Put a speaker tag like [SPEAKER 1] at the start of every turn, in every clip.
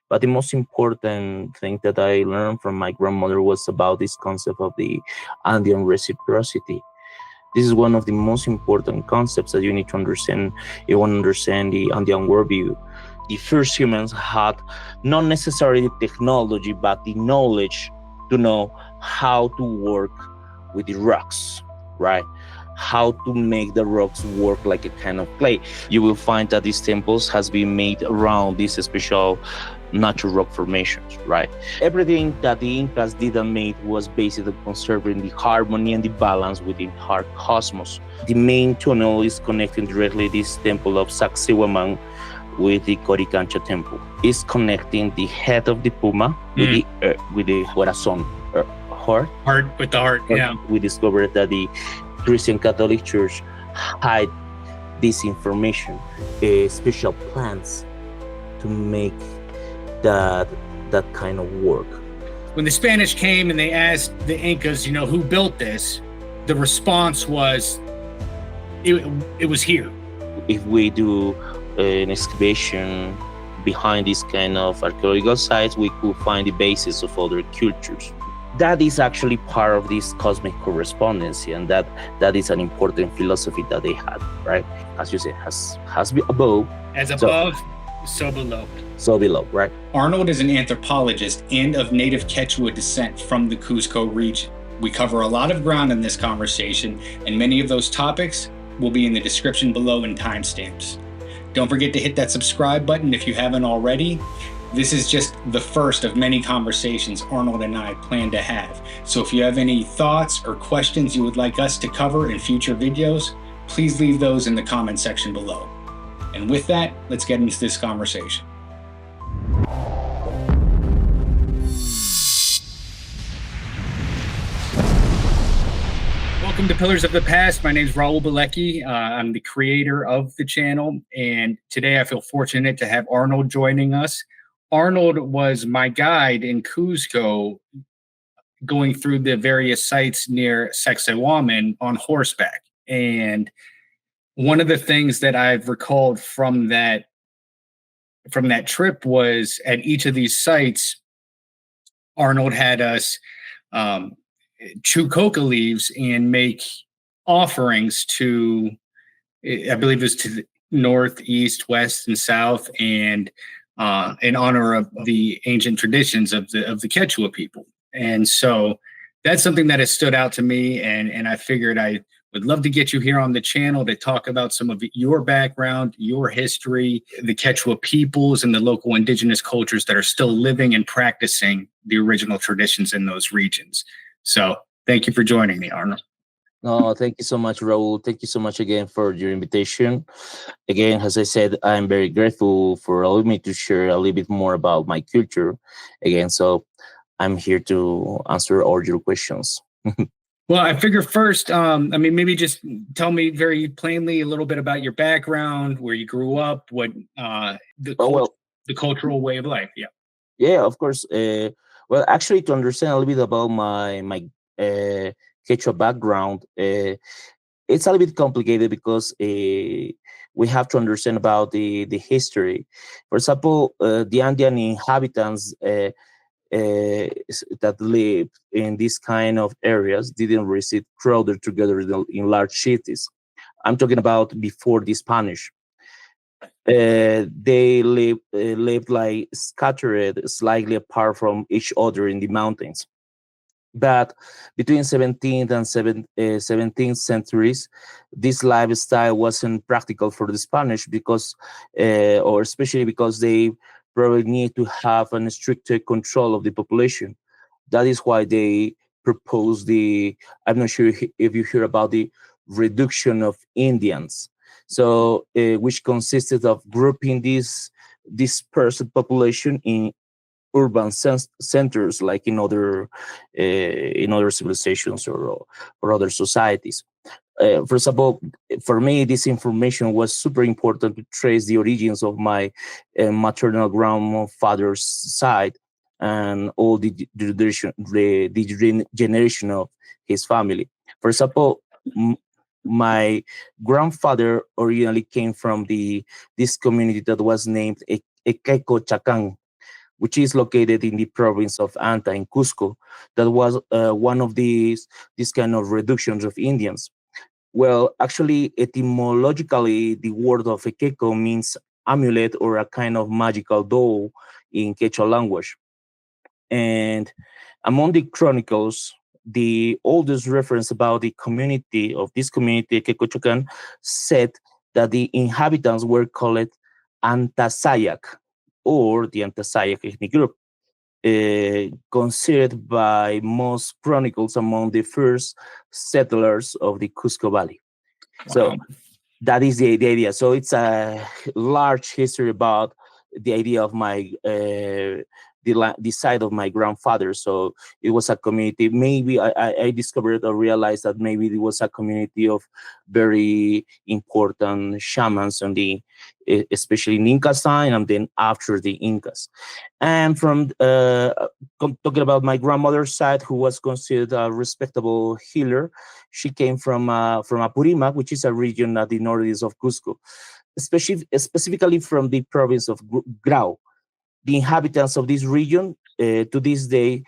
[SPEAKER 1] But the most important thing that I learned from my grandmother was about this concept of the Andean reciprocity. This is one of the most important concepts that you need to understand if you want to understand the Andean worldview. The first humans had not necessarily the technology, but the knowledge to know how to work with the rocks, right? How to make the rocks work like a kind of clay. You will find that these temples has been made around these special natural rock formations, right? Everything that the Incas did and made was based on conserving the harmony and the balance within our cosmos. The main tunnel is connecting directly this temple of Sacsayhuaman with the Coricancha temple. It's connecting the head of the puma with the corazon, heart.
[SPEAKER 2] Heart with the heart, yeah.
[SPEAKER 1] We discovered that the Christian Catholic Church hide this information, special plans to make that kind of work.
[SPEAKER 2] When the Spanish came and they asked the Incas, who built this, the response was, it was here.
[SPEAKER 1] If we do an excavation behind this kind of archaeological sites, we could find the basis of other cultures. That is actually part of this cosmic correspondency, and that is an important philosophy that they had, right? As you say, has been above.
[SPEAKER 2] As above, so below.
[SPEAKER 1] So below, right?
[SPEAKER 3] Arnold is an anthropologist and of native Quechua descent from the Cusco region. We cover a lot of ground in this conversation, and many of those topics will be in the description below in timestamps. Don't forget to hit that subscribe button if you haven't already. This is just the first of many conversations Arnold and I plan to have. So if you have any thoughts or questions you would like us to cover in future videos, please leave those in the comment section below. And with that, let's get into this conversation.
[SPEAKER 2] Welcome to Pillars of the Past. My name is Raul Balecki. I'm the creator of the channel, and today I feel fortunate to have Arnold joining us. Arnold was my guide in Cusco, going through the various sites near Sacsayhuaman on horseback. And one of the things that I've recalled from that trip was at each of these sites, Arnold had us chew coca leaves and make offerings to, I believe it was to the north, east, west, and south, and in honor of the ancient traditions of the Quechua people. And so that's something that has stood out to me, and I figured I would love to get you here on the channel to talk about some of your background, your history, the Quechua peoples and the local indigenous cultures that are still living and practicing the original traditions in those regions. So thank you for joining me, Arnold.
[SPEAKER 1] No, thank you so much, Raul. Thank you so much again for your invitation. Again, as I said, I'm very grateful for allowing me to share a little bit more about my culture. Again, so I'm here to answer all your questions.
[SPEAKER 2] Well, I figure first, maybe just tell me very plainly a little bit about your background, where you grew up, what the cultural way of life. Yeah.
[SPEAKER 1] Yeah, of course. Well, actually, to understand a little bit about my Quechua background, it's a little bit complicated because we have to understand about the history. For example, the Andean inhabitants that live in these kind of areas didn't reside crowded together in large cities. I'm talking about before the Spanish. They lived like scattered, slightly apart from each other in the mountains. But between 17th and 17th centuries, this lifestyle wasn't practical for the Spanish because, or especially because they probably need to have a stricter control of the population. That is why they proposed I'm not sure if you hear about the reduction of Indians. So, which consisted of grouping this dispersed population in urban centers, like in other civilizations or other societies. For example, for me, this information was super important to trace the origins of my maternal grandfather's side and all the generation of his family. For example, my grandfather originally came from this community that was named Ekeko Chacán. which is located in the province of Anta in Cusco. That was one of these kind of reductions of Indians. Well, actually, etymologically, the word of ekeko means amulet or a kind of magical doll in Quechua language. And among the chronicles, the oldest reference about the community of this community, Quecochucan, said that the inhabitants were called Antasayak, or the Antasayak ethnic group, considered by most chronicles among the first settlers of the Cusco Valley. So
[SPEAKER 2] Wow.
[SPEAKER 1] that is the idea. So it's a large history about the idea of my the side of my grandfather. So it was a community. Maybe I discovered or realized that maybe it was a community of very important shamans on the especially in Inca time and then after the Incas. And from talking about my grandmother's side, who was considered a respectable healer, she came from Apurimac, which is a region at the northeast of Cusco, specifically from the province of Grau. The inhabitants of this region to this day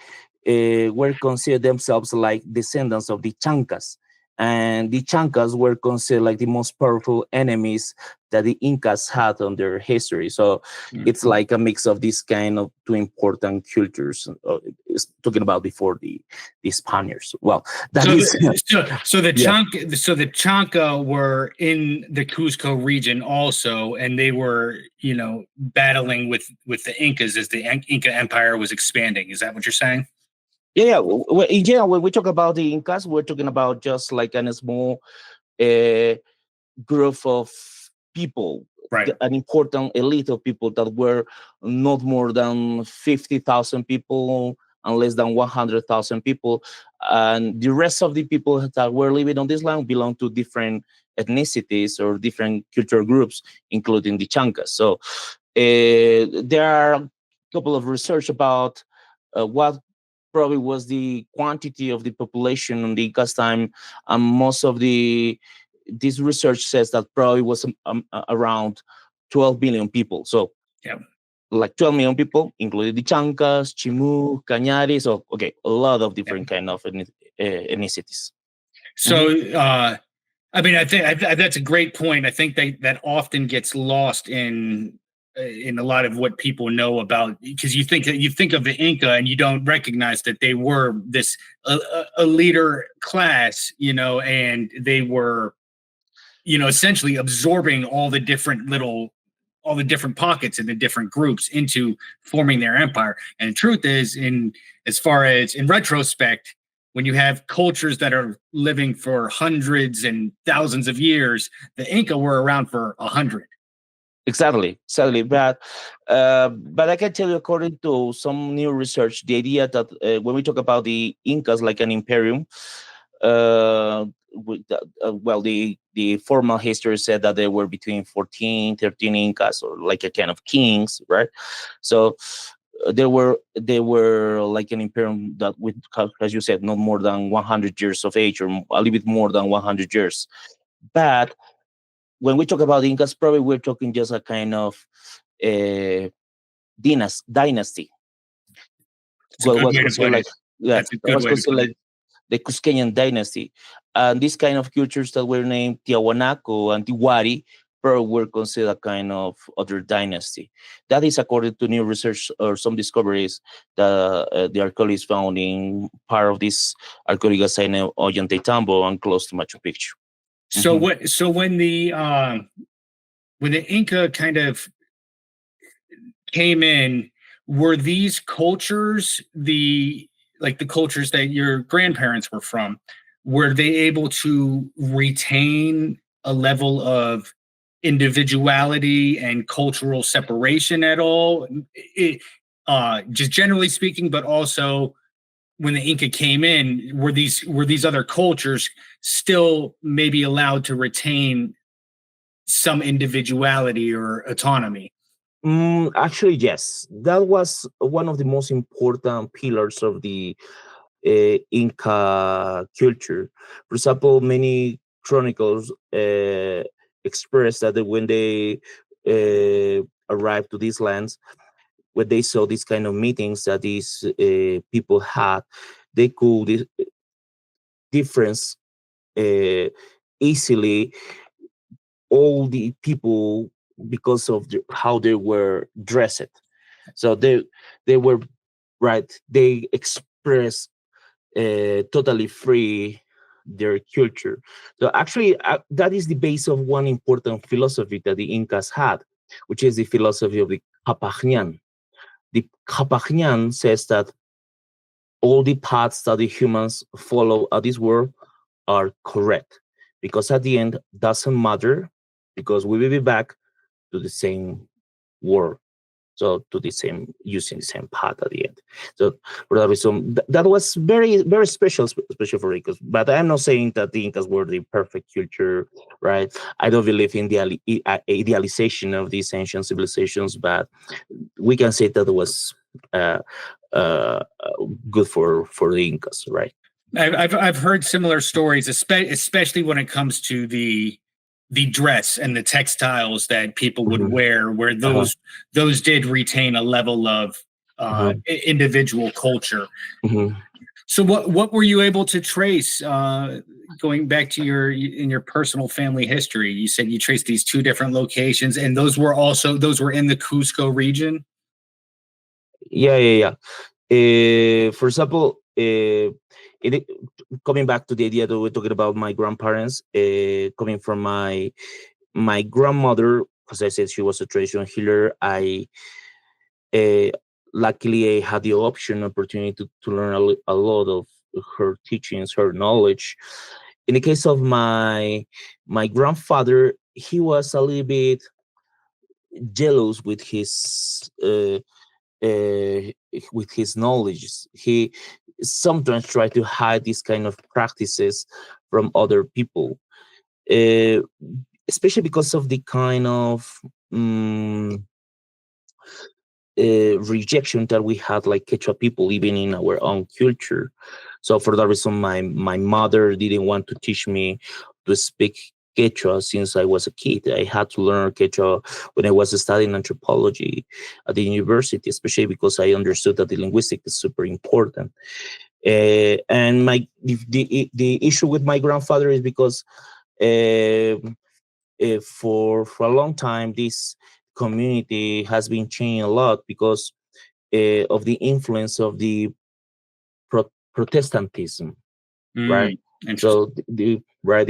[SPEAKER 1] were considered themselves like descendants of the Chancas. And the Chancas were considered like the most powerful enemies that the Incas had on their history. So it's like a mix of these kind of two important cultures. Talking about before the Spaniards. Well, that
[SPEAKER 2] So
[SPEAKER 1] is
[SPEAKER 2] so the
[SPEAKER 1] yeah.
[SPEAKER 2] the Chanca were in the Cusco region also, and they were, you know, battling with the Incas as the Inca Empire was expanding. Is that what you're saying?
[SPEAKER 1] Yeah, well, in general, when we talk about the Incas, we're talking about just like a small uh, group of people,
[SPEAKER 2] Right.
[SPEAKER 1] an important elite of people that were not more than 50,000 people and less than 100,000 people. And the rest of the people that were living on this land belong to different ethnicities or different cultural groups, including the Chancas. So there are a couple of research about what probably was the quantity of the population on the Incas time, and most of this research says that probably was around 12 million people. So
[SPEAKER 2] Yeah.
[SPEAKER 1] like 12 million people, including the Chancas, Chimu, Cañaris. So okay, a lot of different kind of ethnicities.
[SPEAKER 2] So, I mean, I think that's a great point. I think that often gets lost in a lot of what people know about, because you think of the Inca and you don't recognize that they were this a leader class, you know, and they were, you know, essentially absorbing all the different pockets and the different groups into forming their empire. And the truth is, as far as in retrospect, when you have cultures that are living for hundreds and thousands of years, the Inca were around for 100.
[SPEAKER 1] Exactly. But I can tell you, according to some new research, the idea that when we talk about the Incas like an imperium, well, the formal history said that there were between 14, 13 Incas, or like a kind of kings, right? So they were like an imperium that, with, as you said, not more than 100 years of age, or a little bit more than 100 years. But when we talk about the Incas, probably we're talking just a kind of uh, dynasty.
[SPEAKER 2] It's a
[SPEAKER 1] What
[SPEAKER 2] good
[SPEAKER 1] was
[SPEAKER 2] way to
[SPEAKER 1] considered
[SPEAKER 2] put it.
[SPEAKER 1] like, yeah,
[SPEAKER 2] That's a
[SPEAKER 1] that
[SPEAKER 2] good
[SPEAKER 1] was
[SPEAKER 2] way to
[SPEAKER 1] considered
[SPEAKER 2] put it.
[SPEAKER 1] like the Cusqueñan dynasty. And these kind of cultures that were named Tiahuanaco and Tiwari probably were considered a kind of other dynasty. That is according to new research or some discoveries that the archaeologists found in part of this archaeological site in Ollantaytambo and close to Machu Picchu.
[SPEAKER 2] So what? So when the Inca kind of came in, were these cultures the cultures that your grandparents were from? Were they able to retain a level of individuality and cultural separation at all? Just generally speaking, but also when the Inca came in, were these other cultures still maybe allowed to retain some individuality or autonomy?
[SPEAKER 1] Actually, yes. That was one of the most important pillars of the Inca culture. For example, many chronicles express that when they arrived to these lands, when they saw these kind of meetings that these people had, they could difference easily all the people because of how they were dressed. So they were right. They express totally free their culture. So actually, that is the base of one important philosophy that the Incas had, which is the philosophy of the Capajñan. The Capajñan says that all the paths that the humans follow at this world are correct, because at the end doesn't matter, because we will be back to the same world. So to the same, using the same path at the end. So for that reason, that was very, very special, especially for Incas. But I'm not saying that the Incas were the perfect culture, right? I don't believe in the idealization of these ancient civilizations, but we can say that it was uh, uh, good for the Incas, right?
[SPEAKER 2] I've heard similar stories, especially when it comes to the dress and the textiles that people would
[SPEAKER 1] Mhm.
[SPEAKER 2] wear, where
[SPEAKER 1] Uh-huh.
[SPEAKER 2] those did retain a level of
[SPEAKER 1] Uh-huh.
[SPEAKER 2] individual culture.
[SPEAKER 1] Mhm.
[SPEAKER 2] So what were you able to trace going back to your personal family history? You said you traced these two different locations, and those were in the Cusco region.
[SPEAKER 1] Yeah, yeah, yeah. For example, it, coming back to the idea that we're talking about my grandparents, coming from my grandmother, because I said she was a traditional healer. Uh, Luckily, I had the opportunity to learn a lot of her teachings, her knowledge. In the case of my grandfather, he was a little bit jealous uh, with his knowledge. He sometimes tried to hide these kind of practices from other people, uh, especially because of the kind of um, rejection that we had, like Quechua people, even in our own culture. So for that reason, my mother didn't want to teach me to speak Quechua since I was a kid. I had to learn Quechua when I was studying anthropology at the university, especially because I understood that the linguistic is super important. And the issue with my grandfather is because uh, for a long time this community has been changing a lot because of the influence of the Protestantism, right?
[SPEAKER 2] Interesting.
[SPEAKER 1] So the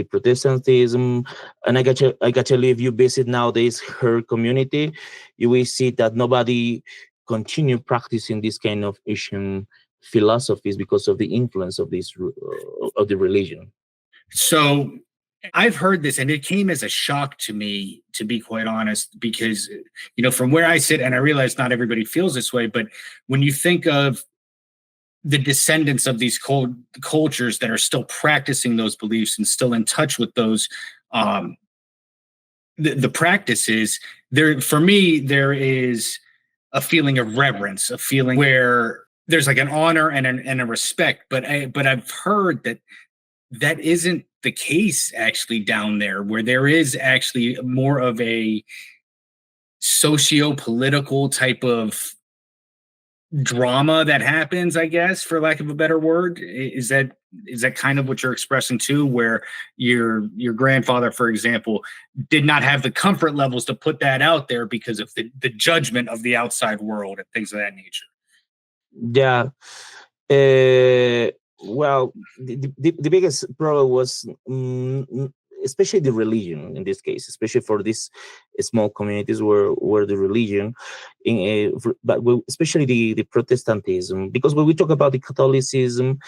[SPEAKER 1] Protestantism, and I got to tell you, if you visit nowadays her community, you will see that nobody continue practicing this kind of Asian philosophies because of the influence of this of the religion.
[SPEAKER 2] So I've heard this and it came as a shock to me, to be quite honest, because, from where I sit, and I realize not everybody feels this way, but when you think of the descendants of these cultures that are still practicing those beliefs and still in touch with those, um, the practices, for me, there is a feeling of reverence, a feeling where there's like an honor and a respect. But I've heard that isn't the case actually down there, where there is actually more of a socio-political type of drama that happens, I guess, for lack of a better word. Is that kind of what you're expressing too, where your grandfather, for example, did not have the comfort levels to put that out there because of the judgment of the outside world and things of that nature?
[SPEAKER 1] Yeah. Uh, well, the biggest problem was, especially the religion in this case, especially for these small communities where the religion, especially the Protestantism, because when we talk about the Catholicism,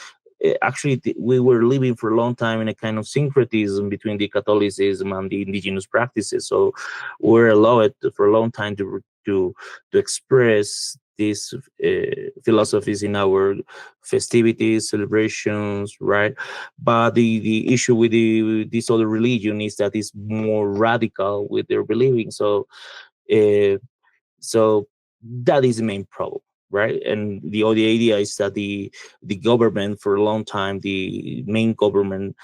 [SPEAKER 1] actually we were living for a long time in a kind of syncretism between the Catholicism and the indigenous practices. So we're allowed for a long time to express these philosophies in our festivities, celebrations, right? But the issue with this other religion is that it's more radical with their believing. Uh, so that is the main problem, right? And the other idea is that the government, for a long time, the main government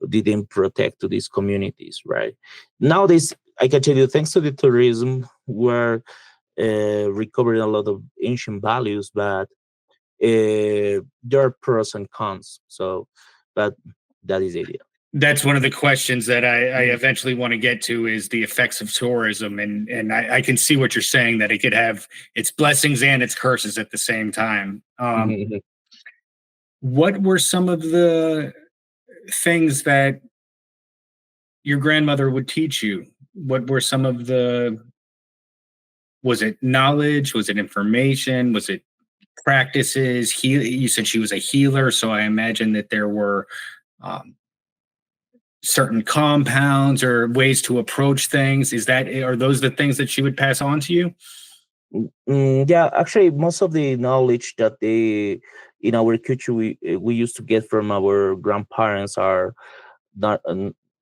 [SPEAKER 1] didn't protect to these communities, right? Nowadays, I can tell you, thanks to the tourism, where recovering a lot of ancient values, but there are pros and cons. So, but that is the idea.
[SPEAKER 2] That's one of the questions that I eventually want to get to is the effects of tourism. And I can see what you're saying, that it could have its blessings and its curses at the same time. What were some of the things that your grandmother would teach you? What were some of was it knowledge? Was it information? Was it practices? You said she was a healer, so I imagine that there were certain compounds or ways to approach things. Are those the things that she would pass on to you?
[SPEAKER 1] Yeah, actually, most of the knowledge that in our culture we used to get from our grandparents are not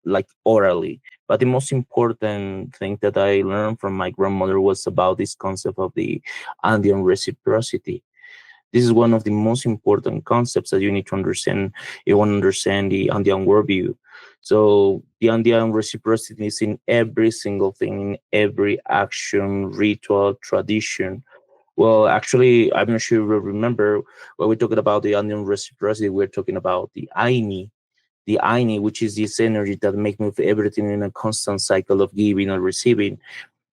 [SPEAKER 1] like orally. But the most important thing that I learned from my grandmother was about this concept of the Andean reciprocity. This is one of the most important concepts that you need to understand if you want to understand the Andean worldview. So the Andean reciprocity is in every single thing, in every action, ritual, tradition. Well, actually, I'm not sure you remember when we're talking about the Andean reciprocity, we're talking about the Aini, which is this energy that makes move everything in a constant cycle of giving and receiving.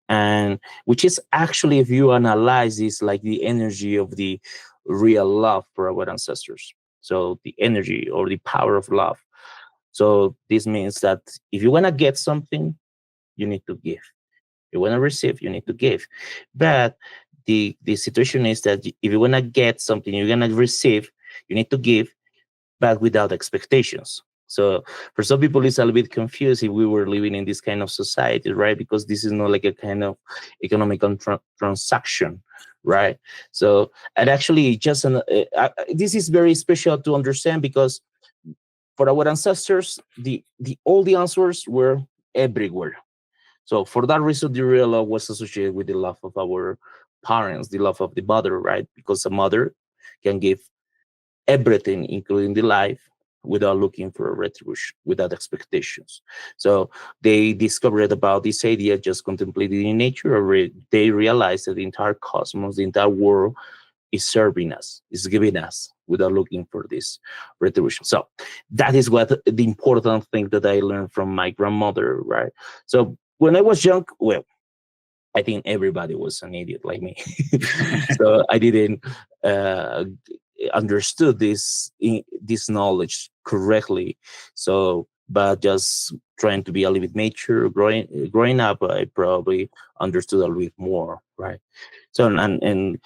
[SPEAKER 1] And which is actually, if you analyze this, like the energy of the real love for our ancestors. So the energy or the power of love. So this means that if you want to get something, you need to give. If you want to receive, you need to give. But the situation is that if you want to get something, you're going to receive, you need to give, but without expectations. So for some people, it's a little bit confused if we were living in this kind of society, right? Because this is not like a kind of economic transaction, right? So, and actually, this is very special to understand because for our ancestors, all the answers were everywhere. So for that reason, the real love was associated with the love of our parents, the love of the mother, right? Because a mother can give everything, including the life, without looking for a retribution, without expectations. So they discovered about this idea just contemplating in nature, or they realized that the entire cosmos, the entire world is serving us, is giving us without looking for this retribution. So that is what the important thing that I learned from my grandmother, right? So when I was young, well, I think everybody was an idiot like me. So I didn't understood this knowledge correctly. So, but just trying to be a little bit mature, growing up, I probably understood a little bit more, right? So and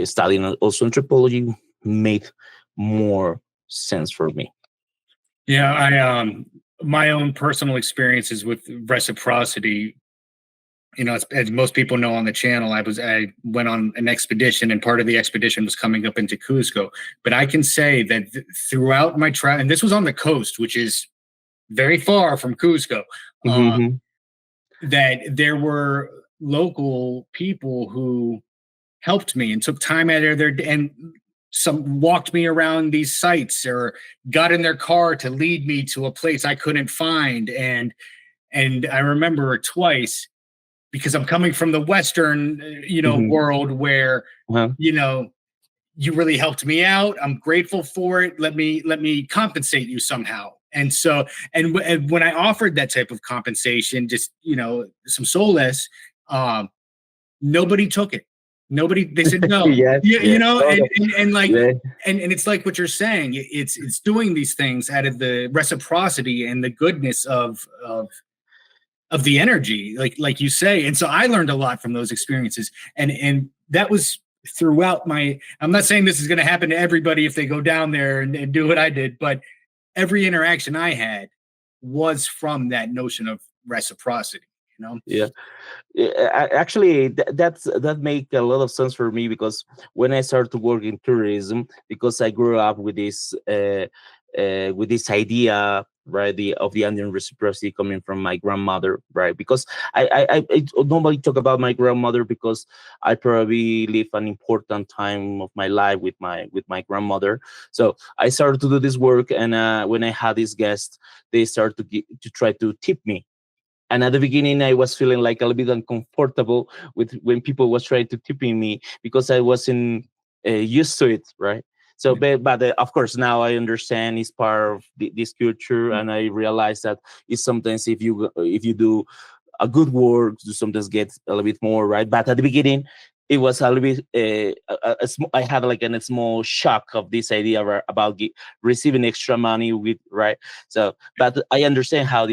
[SPEAKER 1] studying also anthropology made more sense for me.
[SPEAKER 2] Yeah, I my own personal experiences with reciprocity, as most people know on the channel, I went on an expedition, and part of the expedition was coming up into Cusco. But I can say that throughout my travel, and this was on the coast, which is very far from Cusco, that there were local people who helped me and took time out of their and some walked me around these sites or got in their car to lead me to a place I couldn't find. And I remember twice, because I'm coming from the Western, world where, you really helped me out. I'm grateful for it. Let me compensate you somehow. And so, and when I offered that type of compensation, just, some solace, nobody took it. They said no. And it's like what you're saying. It's doing these things out of the reciprocity and the goodness of the energy, like you say. And so I learned a lot from those experiences, and that was throughout I'm not saying this is going to happen to everybody if they go down there and do what I did, but every interaction I had was from that notion of reciprocity.
[SPEAKER 1] Yeah. Actually, that make a lot of sense for me, because when I started to work in tourism, because I grew up with this idea, right, of the Andean reciprocity coming from my grandmother, right? Because I normally talk about my grandmother because I probably live an important time of my life with my grandmother. So I started to do this work, and when I had these guests, they started to try to tip me. And at the beginning, I was feeling like a little bit uncomfortable with when people was trying to tipping me because I wasn't used to it, right? So, but of course, now I understand it's part of this culture, and I realize that it's sometimes if you do a good work, you sometimes get a little bit more, right? But at the beginning, it was a little bit. I had like a small shock of this idea about receiving extra money with, right. So, but I understand how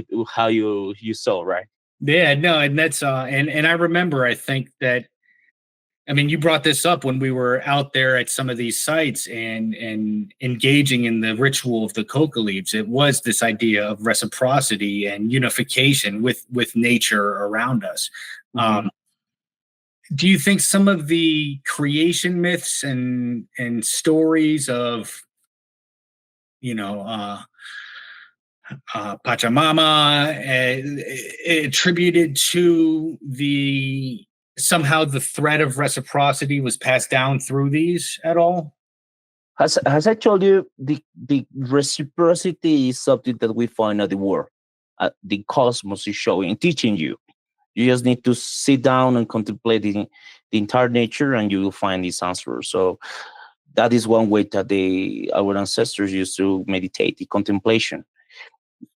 [SPEAKER 1] you saw, right.
[SPEAKER 2] Yeah, no, and that's and I remember, I think that, I mean, you brought this up when we were out there at some of these sites and engaging in the ritual of the coca leaves. It was this idea of reciprocity and unification with nature around us.
[SPEAKER 1] Mhm.
[SPEAKER 2] Do you think some of the creation myths and stories of, you know, Pachamama, attributed to the somehow the thread of reciprocity was passed down through these at all?
[SPEAKER 1] Has I told you the reciprocity is something that we find at the world. The cosmos is showing, teaching you. You just need to sit down and contemplate the entire nature, and you will find this answer. So that is one way that our ancestors used to meditate, the contemplation.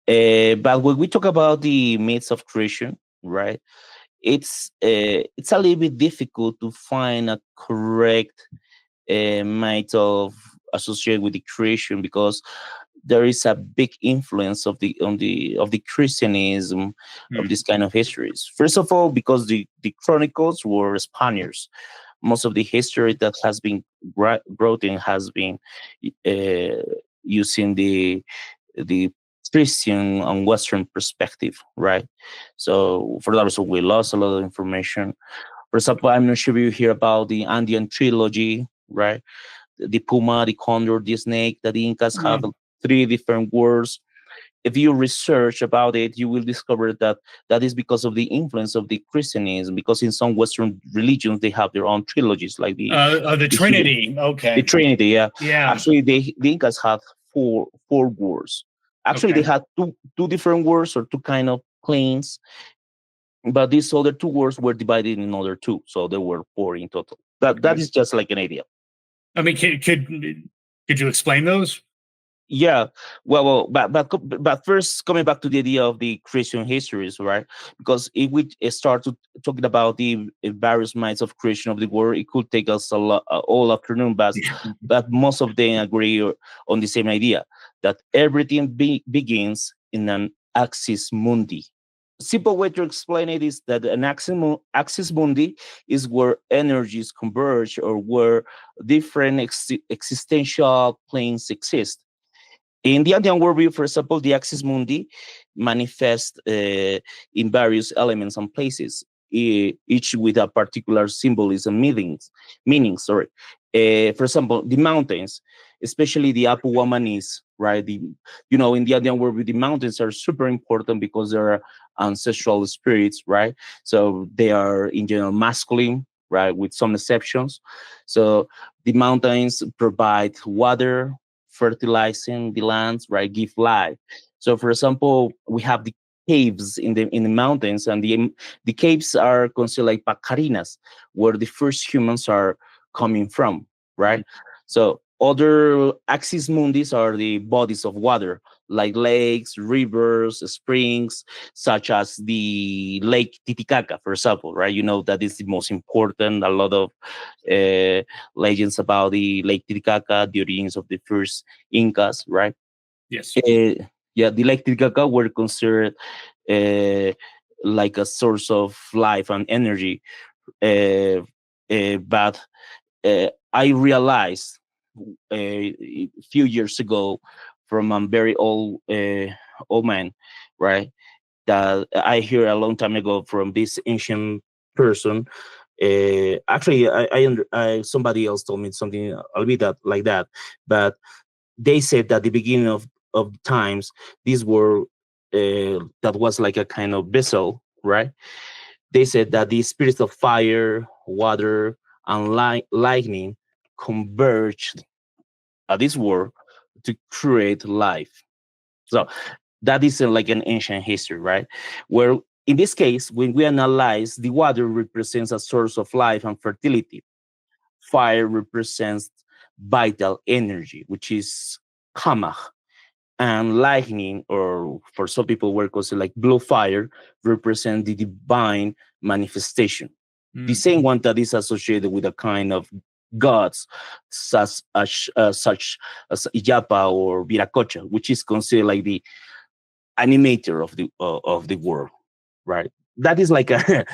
[SPEAKER 1] But when we talk about the myths of creation, right? It's a little bit difficult to find a correct myth of associated with the creation, because there is a big influence of the Christianism of this kind of histories. First of all, because the chronicles were Spaniards. Most of the history that has been brought in has been uh, using the Christian and Western perspective, right? So for that reason, we lost a lot of information. For example, I'm not sure if you hear about the Andean trilogy, right? The puma, the condor, the snake, that the Incas have three different words. If you research about it, you will discover that that is because of the influence of the Christianism. Because in some Western religions, they have their own trilogies, like
[SPEAKER 2] The Trinity.
[SPEAKER 1] the
[SPEAKER 2] Okay.
[SPEAKER 1] Trinity. Yeah,
[SPEAKER 2] Yeah.
[SPEAKER 1] actually, the Incas had four words. Actually, they
[SPEAKER 2] Okay.
[SPEAKER 1] had two different words, or two kind of planes, but these other two words were divided in other two, so there were four in total. That
[SPEAKER 2] Okay.
[SPEAKER 1] is just like an idea.
[SPEAKER 2] I mean, could you explain those?
[SPEAKER 1] Yeah, well, but first, coming back to the idea of the Christian histories, right? Because if we start to talking about the various minds of creation of the world, it could take us a lot, all afternoon. But most of them agree on the same idea, that everything begins in an axis mundi. Simple way to explain it is that an axis mundi is where energies converge, or where different existential planes exist. In the Andean worldview, for example, the axis mundi manifests in various elements and places, each with a particular symbolism meaning. Sorry. For example, the mountains, especially the Apu Wamanis, right? In the Andean worldview, the mountains are super important because they're ancestral spirits, right? So they are in general masculine, right, with some exceptions. So the mountains provide water, fertilizing the lands, right, give life. So, for example, we have the caves in the mountains, and the caves are considered like pacarinas, where the first humans are coming from, right? So, other axis mundis are the bodies of water, like lakes, rivers, springs, such as the Lake Titicaca, for example, right? You know that is the most important. A lot of uh, legends about the Lake Titicaca, the origins of the first Incas, right?
[SPEAKER 2] Yes.
[SPEAKER 1] Yeah, the Lake Titicaca were considered uh, like a source of life and energy. But I realized a few years ago from a very old man, right? That I hear a long time ago from this ancient person. Actually, somebody else told me something a little bit like that, but they said that the beginning of times, these were that was like a kind of vessel, right? They said that the spirits of fire, water, and lightning converged at this world to create life. So that is like an ancient history, right? Where in this case, when we analyze, the water represents a source of life and fertility. Fire represents vital energy, which is kamach. And lightning, or for some people were considered like blue fire, represent the divine manifestation. The same one that is associated with a kind of gods such as Iyapa or Viracocha, which is considered like the animator of the world, right? That is like a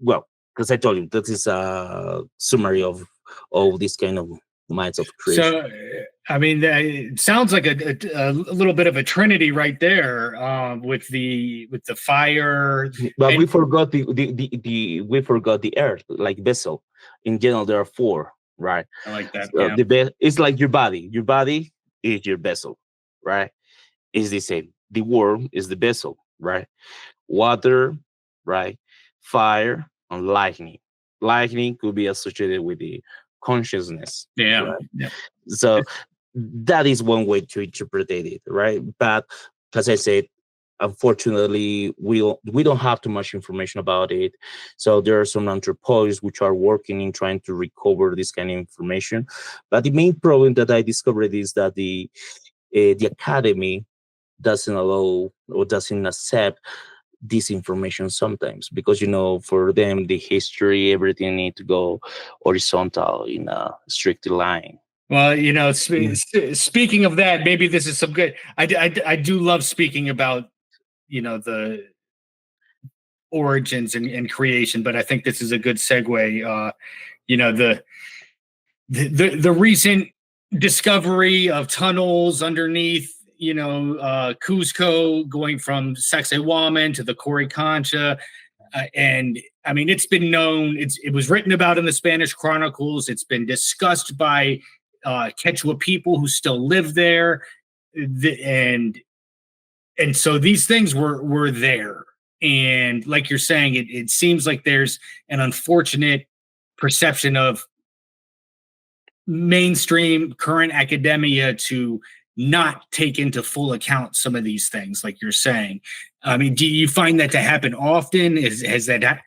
[SPEAKER 1] well, because I told you that is a summary of all this kind of minds of creation.
[SPEAKER 2] So, I mean, it sounds like a little bit of a trinity right there, with the fire.
[SPEAKER 1] But we forgot we forgot the earth, like vessel. In general, there are four, right?
[SPEAKER 2] I like that.
[SPEAKER 1] So it's like your body. Your body is your vessel, right? It's the same. The world is the vessel, right? Water, right? Fire and lightning. Lightning could be associated with the consciousness.
[SPEAKER 2] Yeah.
[SPEAKER 1] Right?
[SPEAKER 2] Yeah.
[SPEAKER 1] So that is one way to interpret it, right? But as I said, unfortunately, we don't have too much information about it. So there are some anthropologists which are working in trying to recover this kind of information. But the main problem that I discovered is that the academy doesn't allow or doesn't accept this information sometimes, because for them the history, everything need to go horizontal in a strict line.
[SPEAKER 2] Well, speaking of that, maybe this is some good. I do love speaking about the origins and creation, but I think this is a good segue. The recent discovery of tunnels underneath Cusco, going from Sacsayhuaman to the Coricancha. And I mean, it's been known, it was written about in the Spanish chronicles. It's been discussed by Quechua people who still live there. And so these things were there. And like you're saying, it seems like there's an unfortunate perception of mainstream current academia to not take into full account some of these things, like you're saying. I mean, do you find that to happen often? Has that?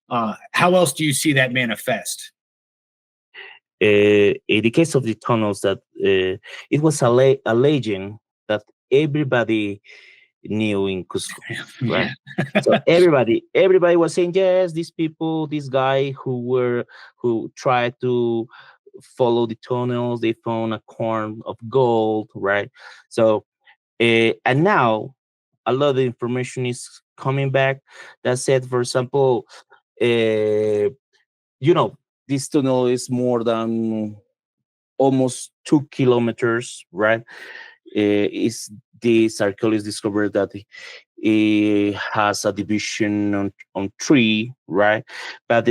[SPEAKER 2] How else do you see that manifest?
[SPEAKER 1] In the case of the tunnels, that it was a legend that everybody knew in Cusco, right?
[SPEAKER 2] Yeah.
[SPEAKER 1] So everybody was saying, yes, these people, this guy who tried to follow the tunnels, they found a corn of gold, right? So and now a lot of the information is coming back that said, for example, this tunnel is more than almost 2 kilometers, right? Is this archaeologists discovered that it has a division on 3, right? But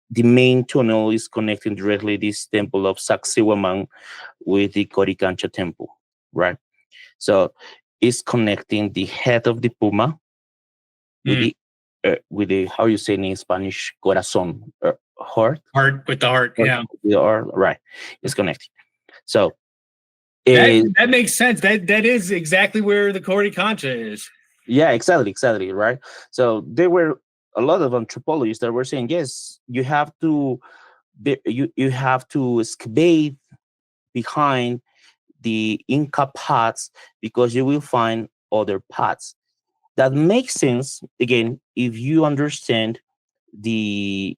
[SPEAKER 1] the main tunnel is connecting directly this temple of Sacsayhuaman with the Coricancha temple, right? So it's connecting the head of the puma with the how you say in Spanish, corazón, heart.
[SPEAKER 2] Heart with the heart, yeah.
[SPEAKER 1] With the heart, right? It's connecting. So
[SPEAKER 2] that makes sense. That is exactly where the Coricancha is.
[SPEAKER 1] Yeah, exactly, right? So there were a lot of anthropologists that were saying, yes, you have to excavate behind the Inca paths, because you will find other paths. That makes sense, again, if you understand try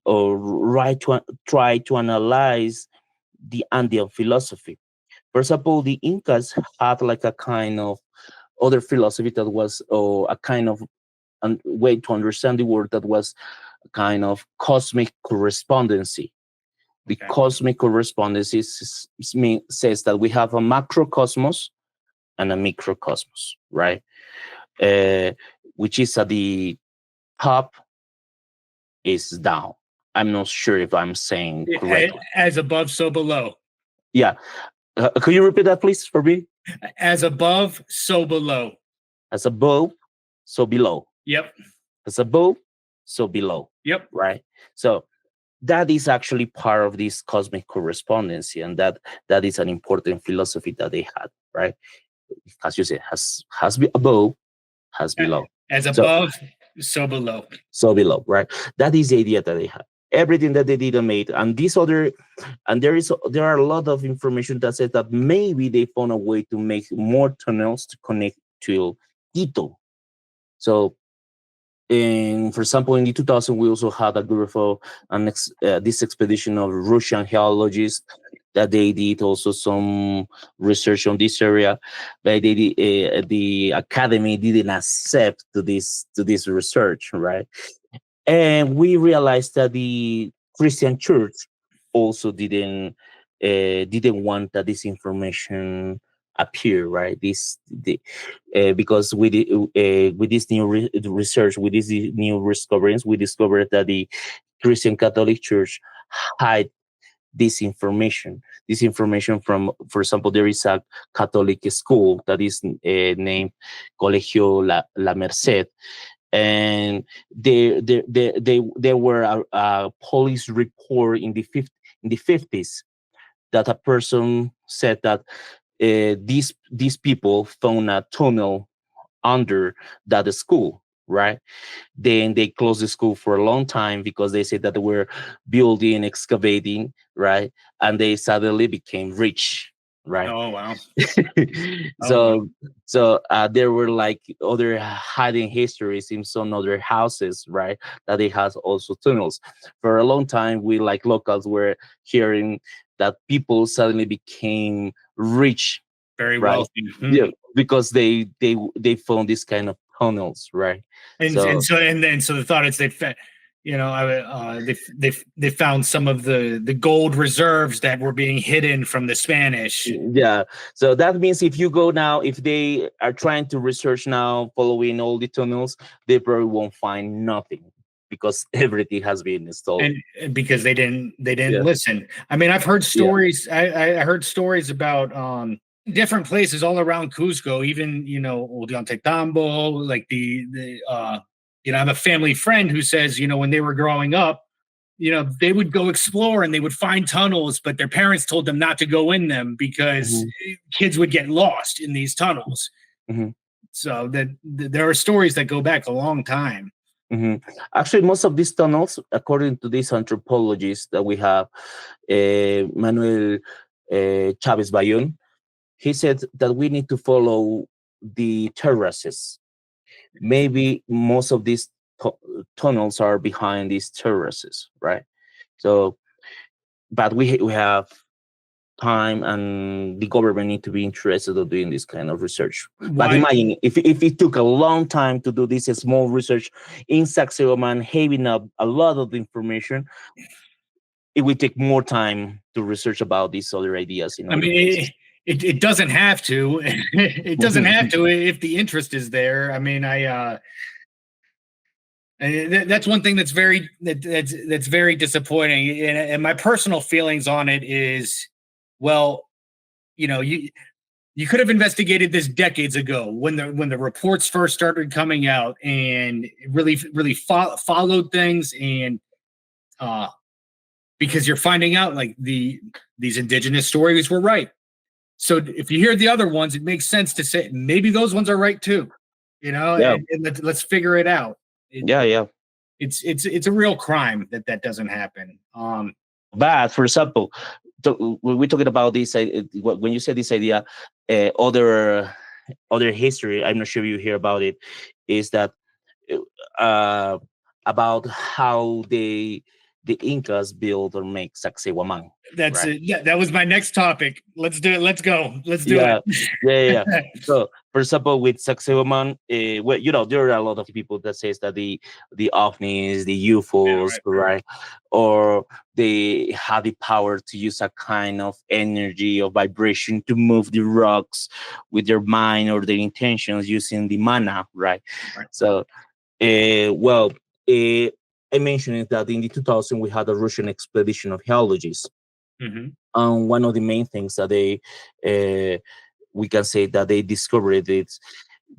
[SPEAKER 1] to analyze the Andean philosophy. For example, the Incas had like a kind of other philosophy that was a kind of way to understand the world, that was a kind of cosmic correspondency. The cosmic correspondency says that we have a macrocosmos and a microcosmos, right? Which is at the top is down. I'm not sure if I'm saying correctly.
[SPEAKER 2] As above, so below.
[SPEAKER 1] Yeah. Could you repeat that, please, for me?
[SPEAKER 2] As above, so below.
[SPEAKER 1] As above, so below.
[SPEAKER 2] Yep.
[SPEAKER 1] As above, so below.
[SPEAKER 2] Yep.
[SPEAKER 1] Right. So that is actually part of this cosmic correspondency, and that is an important philosophy that they had, right? As you said, has above, has below.
[SPEAKER 2] As above, So below.
[SPEAKER 1] so below, right? That is the idea that they have. Everything that they didn't make, and this other, and there are a lot of information that says that maybe they found a way to make more tunnels to connect to Quito. So, for example, in the 2000, we also had a group of this expedition of Russian geologists that they did also some research on this area, but the academy didn't accept to this research, right? And we realized that the Christian Church also didn't want that this information appear, right? Because with this new research, with these new discoveries, we discovered that the Christian Catholic Church hide this information from, for example, there is a Catholic school that is named Colegio La Merced, and there were a police report in the 50s that a person said that these people found a tunnel under that school, right? Then they closed the school for a long time because they said that they were building, excavating, right? And they suddenly became rich, right?
[SPEAKER 2] Oh wow. Oh,
[SPEAKER 1] so there were like other hiding histories in some other houses, right? That they had also tunnels. For a long time, we like locals were hearing that people suddenly became rich,
[SPEAKER 2] very
[SPEAKER 1] right?
[SPEAKER 2] wealthy.
[SPEAKER 1] Yeah, because they found this kind of tunnels, right?
[SPEAKER 2] And so the thought is they found some of the gold reserves that were being hidden from the Spanish.
[SPEAKER 1] Yeah, so that means if you go now, if they are trying to research now following all the tunnels, they probably won't find nothing because everything has been installed.
[SPEAKER 2] And because they didn't
[SPEAKER 1] Yeah.
[SPEAKER 2] listen. I mean, I've heard stories. I heard stories about different places all around Cusco, even Ollantaytambo, like I have a family friend who says, when they were growing up, they would go explore and they would find tunnels, but their parents told them not to go in them because kids would get lost in these tunnels.
[SPEAKER 1] Mhm.
[SPEAKER 2] So that there are stories that go back a long time.
[SPEAKER 1] Actually, most of these tunnels, according to these anthropologists that we have, Manuel Chavez Bayón, he said that we need to follow the terraces. Maybe most of these tunnels are behind these terraces, right? So, but we have time, and the government need to be interested in doing this kind of research. But imagine if it took a long time to do this small research in Sacsayhuaman, having a lot of information, it will take more time to research about these other ideas in other places.
[SPEAKER 2] It doesn't have to. It doesn't have to if the interest is there. I mean, that's one thing that's very disappointing. And my personal feelings on it is, well, you could have investigated this decades ago when the reports first started coming out, and really followed things, and because you're finding out like these indigenous stories were right. So if you hear the other ones, it makes sense to say maybe those ones are right too,
[SPEAKER 1] Yeah.
[SPEAKER 2] and let's figure it out.
[SPEAKER 1] Yeah.
[SPEAKER 2] It's a real crime that doesn't happen.
[SPEAKER 1] But for example, when we're talking about this, when you said this idea, other history, I'm not sure you hear about it, is that uh, about how the Incas build or make Sacsayhuaman.
[SPEAKER 2] That's
[SPEAKER 1] right?
[SPEAKER 2] it. Yeah, that was my next topic. Let's do it. Let's go. Let's do
[SPEAKER 1] Yeah.
[SPEAKER 2] it.
[SPEAKER 1] Yeah. So, for example, with Sacsayhuaman, well, there are a lot of people that says that the ovnis, the UFOs, right, or they have the power to use a kind of energy or vibration to move the rocks with their mind or their intentions using the mana, right? So, I mentioned that in the 2000 we had a Russian expedition of geologists. One of the main things that we can say that they discovered is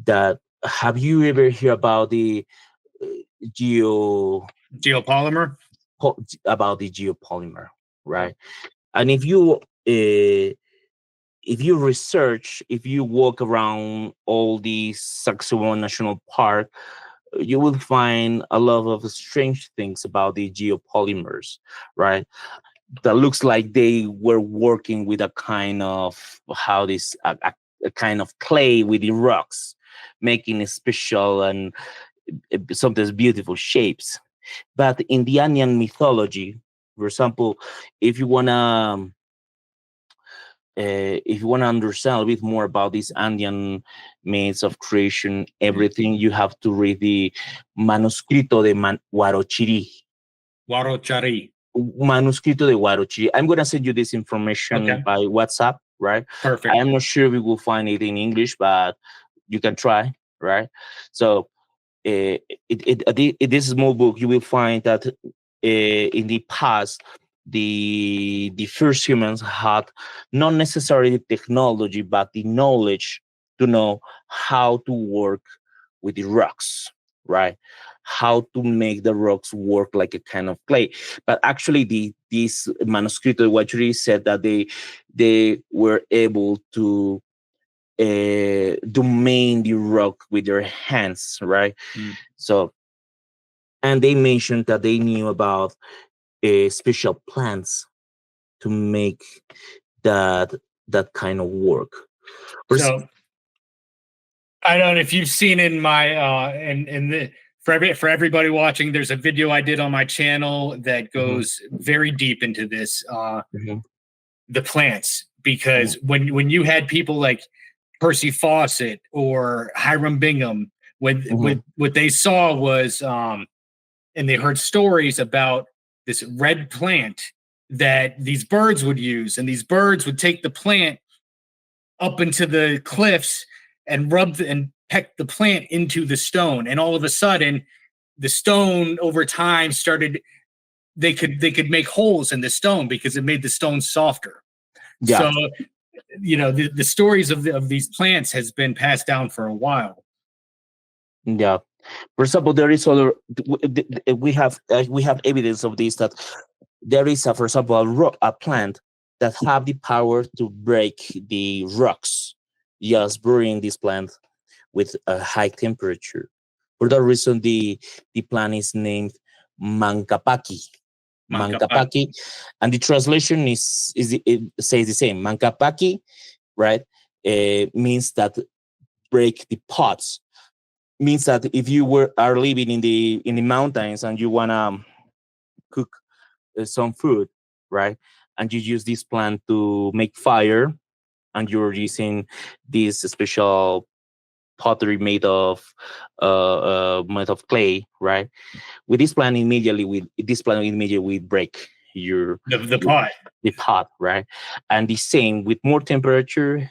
[SPEAKER 1] that, have you ever heard about the
[SPEAKER 2] geopolymer?
[SPEAKER 1] About the geopolymer, right? And if you research, if you walk around all the Sacsayhuaman National Park, you will find a lot of strange things about the geopolymers, right? That looks like they were working with a kind of how this a kind of clay with the rocks, making a special and sometimes beautiful shapes. But in the Andean mythology, for example, if you wanna if you want to understand a bit more about this Andean means of creation, everything, you have to read the Manuscrito de Huarochiri.
[SPEAKER 2] Warochari.
[SPEAKER 1] Manuscrito de Huarochiri. I'm going to send you this information
[SPEAKER 2] Okay.
[SPEAKER 1] by WhatsApp, right?
[SPEAKER 2] Perfect.
[SPEAKER 1] I am not sure we will find it in English, but you can try, right? So, this small book, you will find that in the past, the first humans had not necessarily the technology, but the knowledge to know how to work with the rocks, right? How to make the rocks work like a kind of clay. But actually, this manuscrito Wachuri said that they were able to domain the rock with their hands, right? So, and they mentioned that they knew about special plants to make that that kind of work.
[SPEAKER 2] So I don't know if you've seen in my in the for everybody watching, there's a video I did on my channel that goes very deep into this the plants, because when you had people like Percy Fawcett or Hiram Bingham, when what they saw was and they heard stories about this red plant that these birds would use, and these birds would take the plant up into the cliffs and rub and peck the plant into the stone, and all of a sudden the stone over time started they could make holes in the stone because it made the stone softer. So you know the stories of these plants has been passed down for a while.
[SPEAKER 1] Yeah. For example, there is other we have evidence of this, that there is for example a plant that have the power to break the rocks, just burying this plant with a high temperature. For that reason, the plant is named Mancapaki. Mancapaki, and the translation it says the same. Mancapaki, right? Means that break the pots. Means that if you are living in the mountains and you wanna cook some food, right, and you use this plant to make fire, and you're using this special pottery made of clay, right? With this plant immediately break
[SPEAKER 2] The pot.
[SPEAKER 1] The pot, right? And the same with more temperature,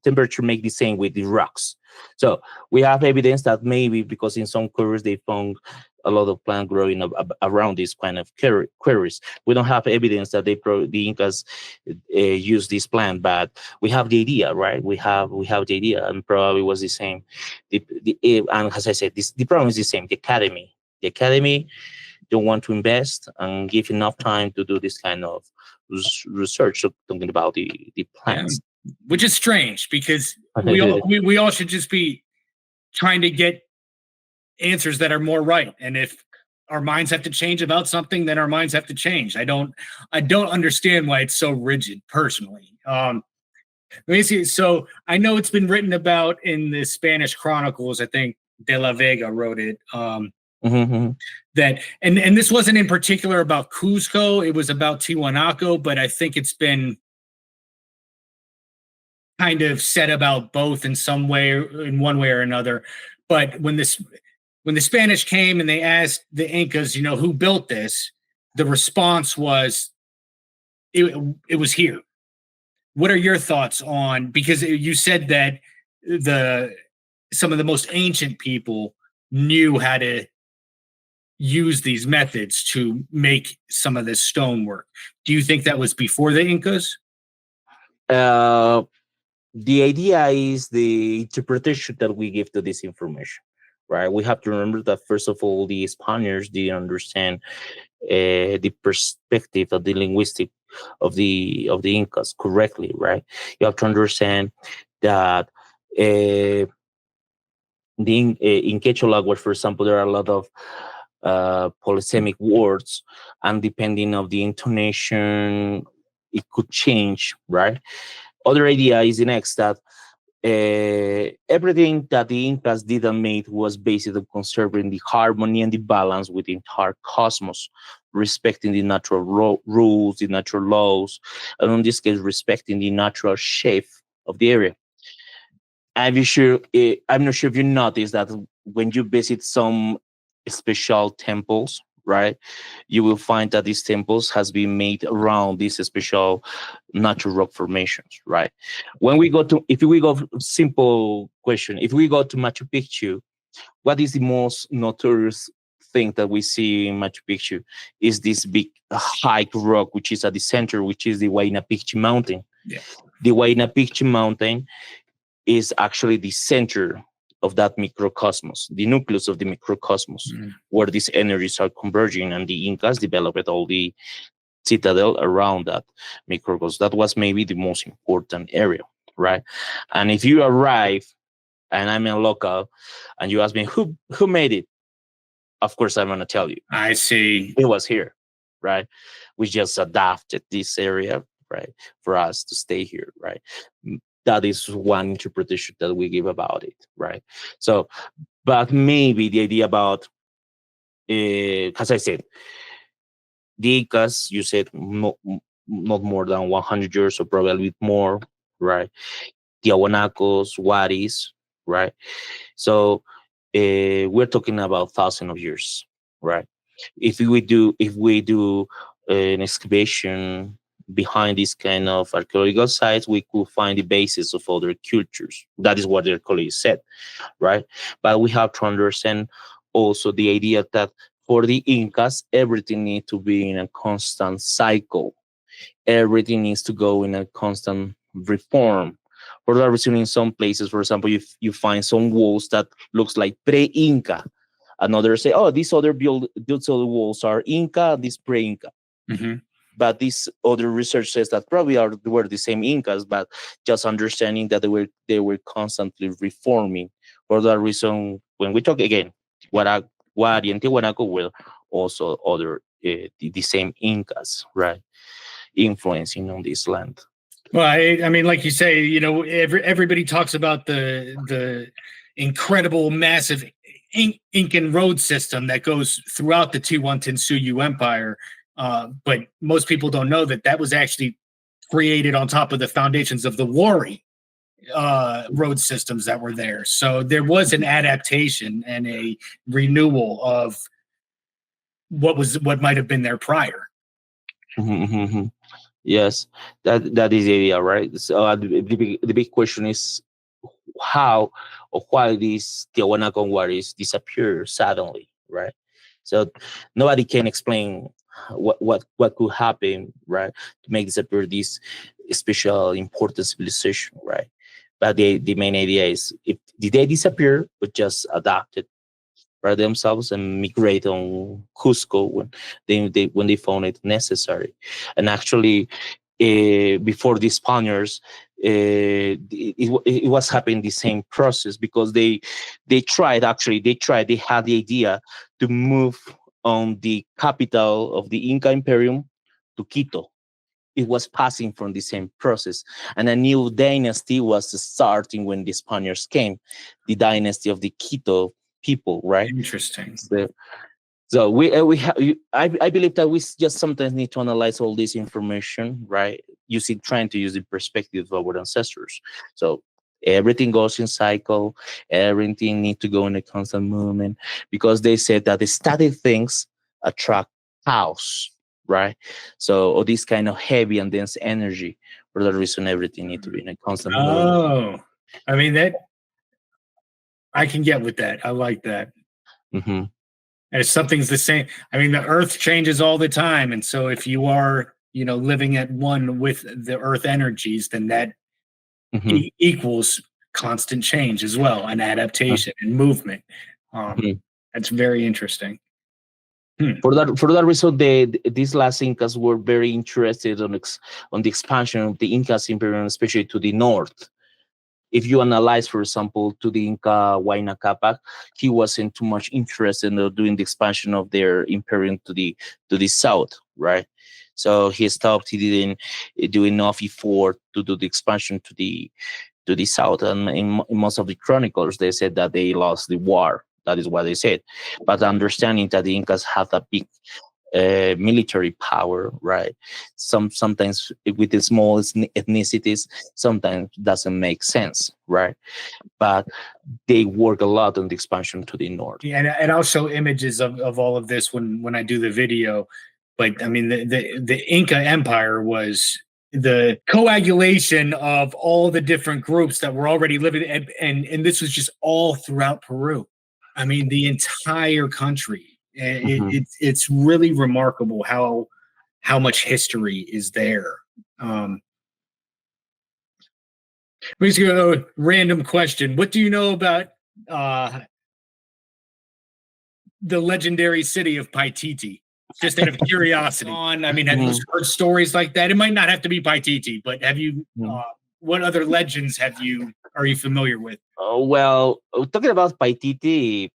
[SPEAKER 1] temperature make the same with the rocks. So we have evidence that maybe because in some quarries they found a lot of plant growing around this kind of quarries. We don't have evidence that the Incas use this plant, but we have the idea, right? We have the idea, and probably was the same. And as I said, the problem is the same. The academy don't want to invest and give enough time to do this kind of research. So talking about the plants,
[SPEAKER 2] which is strange because we all should just be trying to get answers that are more right. And if our minds have to change about something, then our minds have to change. I don't understand why it's so rigid personally. Let me see. So I know it's been written about in the Spanish Chronicles. I think De la Vega wrote it. That and this wasn't in particular about Cusco. It was about Tiwanaku, but I think it's been kind of said about both in some way, in one way or another. But when the Spanish came and they asked the Incas, you know, who built this, the response was, it was here. What are your thoughts on, because you said that some of the most ancient people knew how to use these methods to make some of this stonework. Do you think that was before the Incas?
[SPEAKER 1] The idea is the interpretation that we give to this information, right? We have to remember that first of all, the Spaniards didn't understand the perspective of the linguistic of the Incas correctly, right? You have to understand that in Quechua language, for example, there are a lot of polysemic words, and depending of the intonation, it could change, right? Other idea is the next that everything that the Incas did and made was based on conserving the harmony and the balance with the entire cosmos, respecting the natural rules, the natural laws, and in this case, respecting the natural shape of the area. I'm not sure if you noticed that when you visit some special temples, right, you will find that these temples has been made around these special natural rock formations, right? When we go to, if we go simple question, if we go to Machu Picchu, what is the most notorious thing that we see in Machu Picchu? Is this big high rock which is at the center, which is the Huayna Picchu mountain.
[SPEAKER 2] Yeah.
[SPEAKER 1] The Huayna Picchu mountain is actually the center of that microcosmos, the nucleus of the microcosmos, where these energies are converging, and the Incas developed all the citadel around that microcosmos. That was maybe the most important area, right? And if you arrive, and I'm a local, and you ask me who made it, of course I'm gonna tell you.
[SPEAKER 2] I see.
[SPEAKER 1] It was here, right? We just adapted this area, right, for us to stay here, right? That is one interpretation that we give about it, right? So, but maybe the idea about, as I said, the Incas, you said not more than 100 years, or probably a bit more, right? Tiahuanacos, Waris, right? So we're talking about thousands of years, right? If we do an excavation behind this kind of archaeological sites, we could find the basis of other cultures. That is what the archaeologists said, right? But we have to understand also the idea that for the Incas, everything needs to be in a constant cycle. Everything needs to go in a constant reform. For that reason, in some places, for example, you find some walls that looks like pre-Inca. Another say, oh, these other walls are Inca, this pre-Inca.
[SPEAKER 2] Mm-hmm.
[SPEAKER 1] But this other research says that probably were the same Incas, but just understanding that they were constantly reforming. For that reason, when we talk again, Wari and Tiwanaku were also other the same Incas, right, influencing on this land.
[SPEAKER 2] Well, I mean, like you say, you know, everybody talks about the incredible, massive Incan road system that goes throughout the Tiwantinsuyu Empire. But most people don't know that was actually created on top of the foundations of the Wari road systems that were there. So there was an adaptation and a renewal of what might have been there prior.
[SPEAKER 1] Mm-hmm, mm-hmm. Yes, that is the idea, right? So the big question is how or why these Tiahuanaco Waris disappear suddenly, right? So nobody can explain what could happen, right, to make disappear this special important civilization, right? But the main idea is, if did they disappear but just adapted by themselves and migrate on Cusco when they found it necessary. And actually, before the Spaniards, it was happening the same process, because they had the idea to move on the capital of the Inca Imperium to Quito. It was passing from the same process, and a new dynasty was starting when the Spaniards came, the dynasty of the Quito people, right?
[SPEAKER 2] Interesting.
[SPEAKER 1] So I believe that we just sometimes need to analyze all this information, right? Trying to use the perspective of our ancestors. So everything goes in cycle. Everything needs to go in a constant movement, because they said that the static things attract chaos, right? So, or this kind of heavy and dense energy. For that reason, everything needs to be in a constant movement.
[SPEAKER 2] Oh, I mean, that I can get with that. I like that.
[SPEAKER 1] Mm-hmm.
[SPEAKER 2] And if something's the same, I mean, the earth changes all the time. And so if you are, you know, living at one with the earth energies, then that equals constant change as well, and adaptation and movement. That's very interesting.
[SPEAKER 1] For that reason, these last Incas were very interested on the expansion of the Incas Imperium, especially to the north. if you analyze, for example, to the Inca Huayna Capac, he wasn't too much interested in doing the expansion of their imperium to the south, right? So he stopped. He didn't do enough effort to do the expansion to the south. And in most of the chronicles, they said that they lost the war. That is what they said. But understanding that the Incas had a big military power, right? Sometimes with the small ethnicities, sometimes doesn't make sense, right? But they work a lot on the expansion to the north.
[SPEAKER 2] Yeah, and I'll show images of all of this when I do the video. But I mean, the Inca Empire was the coagulation of all the different groups that were already living, and this was just all throughout Peru. I mean, the entire country. It's really remarkable how much history is there. I'm just gonna go a random question. What do you know about the legendary city of Paititi? Just out of curiosity. I mean, have you heard stories like that? It might not have to be Paititi, but have you? What other legends are you familiar with?
[SPEAKER 1] Well, talking about Paititi,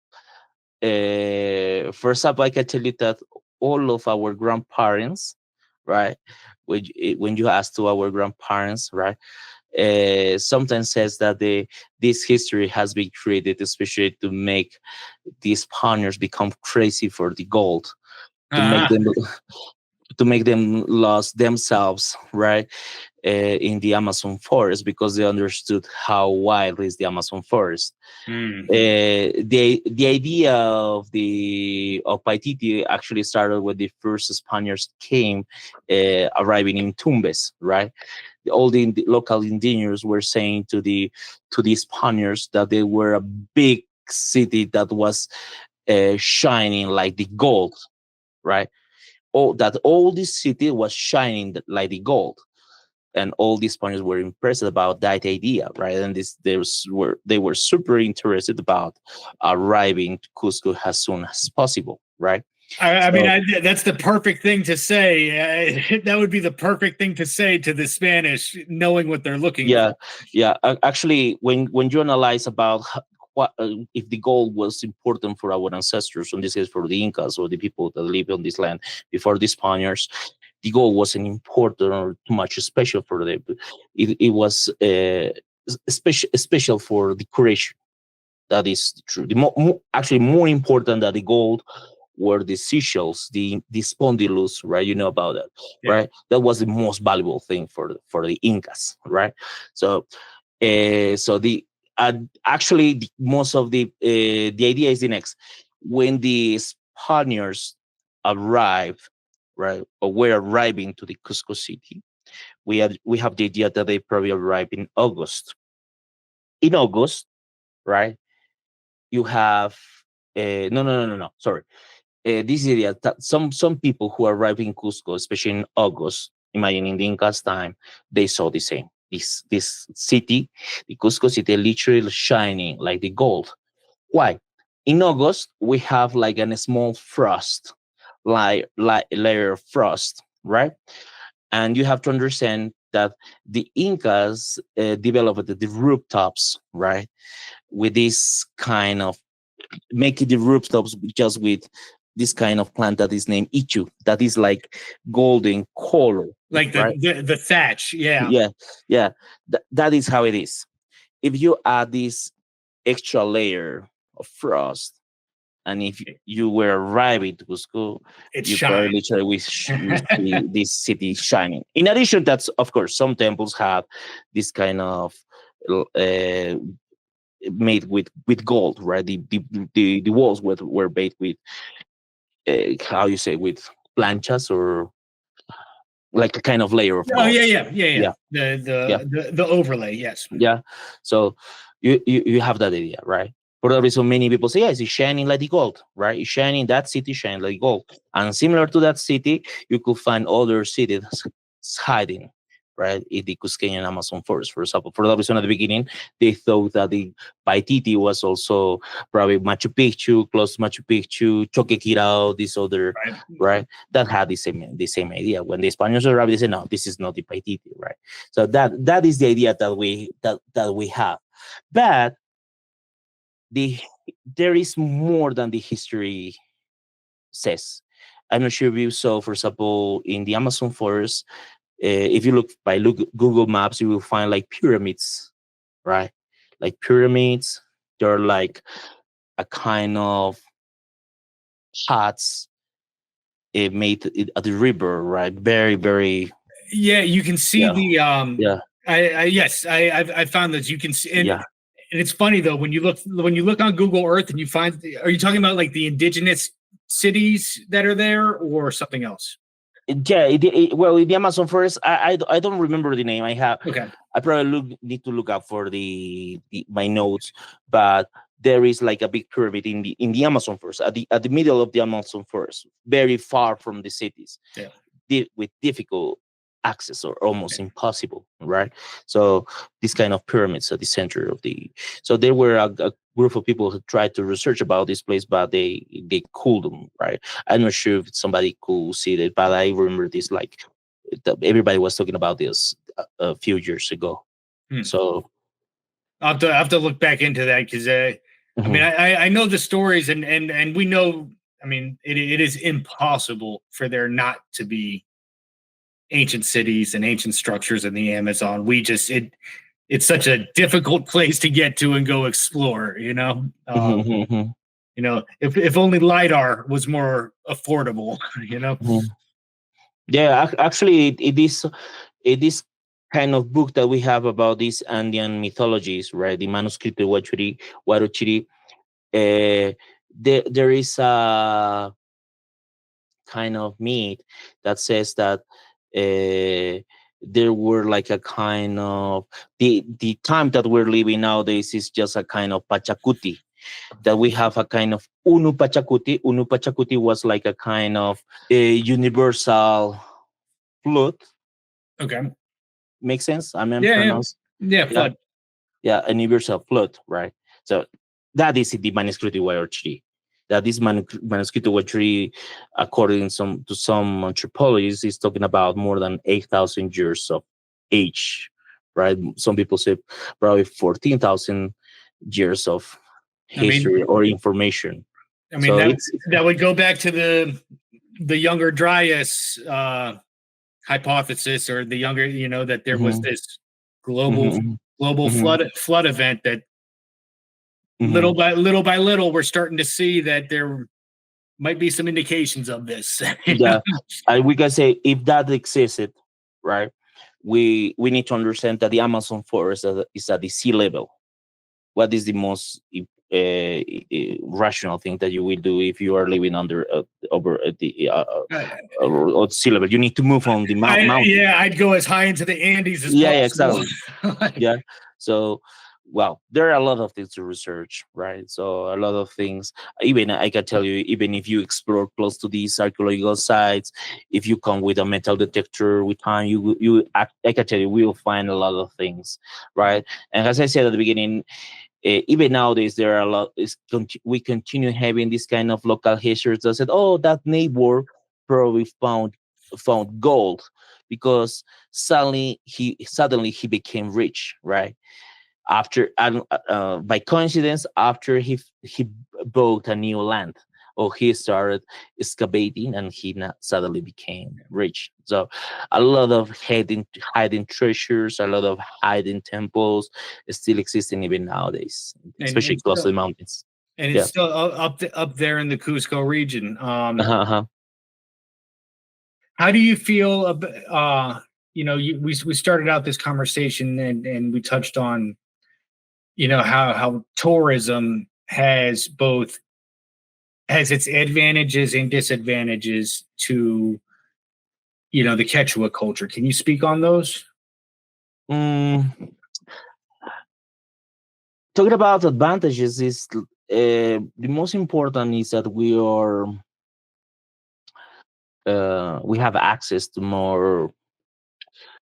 [SPEAKER 1] first up, I can tell you that all of our grandparents, right? When you ask to our grandparents, right? Sometimes says that this history has been created especially to make the Spaniards become crazy for the gold, to make them lose themselves, right, in the Amazon forest, because they understood how wild is the Amazon forest. The idea of Paititi actually started when the first Spaniards came, arriving in Tumbes, right? All the local indigenous were saying to the Spaniards that they were a big city that was shining like the gold, right? That all this city was shining like the gold, and all these Spaniards were impressed about that idea, right? And they were super interested about arriving to Cusco as soon as possible, right?
[SPEAKER 2] I mean, that's the perfect thing to say. That would be the perfect thing to say to the Spanish, knowing what they're looking for.
[SPEAKER 1] Yeah. Actually, when you analyze about what if the gold was important for our ancestors, in this case for the Incas or the people that live on this land before the Spaniards, the gold wasn't important or too much special for them. It was special for decoration. That is true. Actually, more important than the gold were the seashells, the spondylus, right? You know about that, right? That was the most valuable thing for the Incas, right? So actually, most of the idea is the next. When the Spaniards arrived, right, or were arriving to the Cusco city, we have the idea that they probably arrived in August. In August, right? You have no. Sorry, this area. Some people who arrived in Cusco, especially in August, imagine in the Incas time, they saw the same. This city, the Cusco city, literally shining like the gold. Why? In August we have like a small frost, like layer of frost, right? And you have to understand that the Incas developed the rooftops, right, with this kind of making the rooftops just with this kind of plant that is named ichu, that is like golden color,
[SPEAKER 2] like the thatch.
[SPEAKER 1] Yeah. That is how it is. If you add this extra layer of frost, and if you were arriving to Cusco, you probably literally see this city shining. In addition, that's of course some temples have this kind of made with gold, right? The walls were made with how you say, with planchas, or like a kind of layer of gold.
[SPEAKER 2] Yeah. The overlay, yes.
[SPEAKER 1] Yeah. So you have that idea, right? For that reason, many people say, yes, it's shining like the gold, right? It's shining, that city shining like gold. And similar to that city, you could find other cities hiding, right, in the Cusqueñan Amazon forest, for example. For that reason, at the beginning, they thought that the Paititi was also probably Machu Picchu, close to Machu Picchu, Choquequirao, this other, right? That had the same idea. When the Spaniards arrived, they said, no, this is not the Paititi, right? So that is the idea that we have. But the there is more than the history says. I'm not sure if you saw, for example, in the Amazon forest, if you look Google Maps, you will find like pyramids, right? Like pyramids, they're like a kind of huts made at the river, right? Very, very,
[SPEAKER 2] Yeah, you can see
[SPEAKER 1] yeah,
[SPEAKER 2] the
[SPEAKER 1] yeah,
[SPEAKER 2] I yes, I found those. You can see,
[SPEAKER 1] yeah.
[SPEAKER 2] and it's funny though when you look on Google Earth and you find, are you talking about like the indigenous cities that are there or something else?
[SPEAKER 1] Yeah, well, in the Amazon forest, I don't remember the name.
[SPEAKER 2] Okay.
[SPEAKER 1] I probably need to look up for my notes, but there is like a big pyramid in the Amazon forest, at the middle of the Amazon forest, very far from the cities,
[SPEAKER 2] Yeah.
[SPEAKER 1] with difficult access or almost impossible, right? So this kind of pyramids at the center of the. So there were a group of people who tried to research about this place, but they couldn't, right? I'm not sure if somebody could see it, but I remember this like everybody was talking about this a few years ago.
[SPEAKER 2] Hmm.
[SPEAKER 1] So
[SPEAKER 2] I have to look back into that because I mean, I know the stories and we know. I mean, it is impossible for there not to be ancient cities and ancient structures in the Amazon. It's such a difficult place to get to and go explore. If only lidar was more affordable.
[SPEAKER 1] Yeah, actually, it is kind of book that we have about these Andean mythologies, right? The Manuscrito Waruchiri. There is a kind of myth that says that there were like a kind of the time that we're living nowadays is just a kind of pachacuti, that we have a kind of unu pachacuti. Unu pachacuti was like a kind of a universal flood.
[SPEAKER 2] Okay.
[SPEAKER 1] Makes sense? I mean,
[SPEAKER 2] Yeah.
[SPEAKER 1] pronounce.
[SPEAKER 2] Yeah.
[SPEAKER 1] Yeah,
[SPEAKER 2] Flood.
[SPEAKER 1] yeah, a universal flood, right? So that is the Manuscrito Waruchiri. That this Manuscrito Waruchiri, according to some anthropologists, is talking about more than 8,000 years of age, right? Some people say probably 14,000 years of
[SPEAKER 2] I mean,
[SPEAKER 1] history or information.
[SPEAKER 2] I mean
[SPEAKER 1] So
[SPEAKER 2] that
[SPEAKER 1] it's
[SPEAKER 2] that would go back to the Younger Dryas hypothesis, or the younger, that there was
[SPEAKER 1] Mhm,
[SPEAKER 2] this global
[SPEAKER 1] mhm,
[SPEAKER 2] global
[SPEAKER 1] mhm,
[SPEAKER 2] flood event that little
[SPEAKER 1] mhm.
[SPEAKER 2] by little we're starting to see that there might be some indications of this.
[SPEAKER 1] Yeah, we can say if that existed, right? We need to understand that the Amazon forest is at the sea level. What is the most rational thing that you will do if you are living under over the sea level? You need to move on the mountain.
[SPEAKER 2] Yeah, I'd go as high into the Andes as
[SPEAKER 1] Yeah, yeah,
[SPEAKER 2] possible.
[SPEAKER 1] exactly. Yeah. So, well, there are a lot of things to research, right? So a lot of things. Even I can tell you, even if you explore close to these archaeological sites, if you come with a metal detector with time, I can tell you, we will find a lot of things, right? And as I said at the beginning, even nowadays there are a lot. We continue having this kind of local histories that said, "Oh, that neighbor probably found gold because suddenly he became rich, right? After by coincidence, after he bought a new land, or he started excavating, and suddenly became rich. So a lot of hiding treasures, a lot of hiding temples still existing even nowadays,
[SPEAKER 2] and
[SPEAKER 1] especially
[SPEAKER 2] and
[SPEAKER 1] close to
[SPEAKER 2] still
[SPEAKER 1] the mountains.
[SPEAKER 2] and it's
[SPEAKER 1] Yeah.
[SPEAKER 2] still up there in the Cusco region.
[SPEAKER 1] Uh-huh, uh-huh.
[SPEAKER 2] How do you feel about we started out this conversation and we touched on how tourism has its advantages and disadvantages to the Quechua culture. Can you speak on those?
[SPEAKER 1] Mm, talking about advantages is the most important is that we have access to more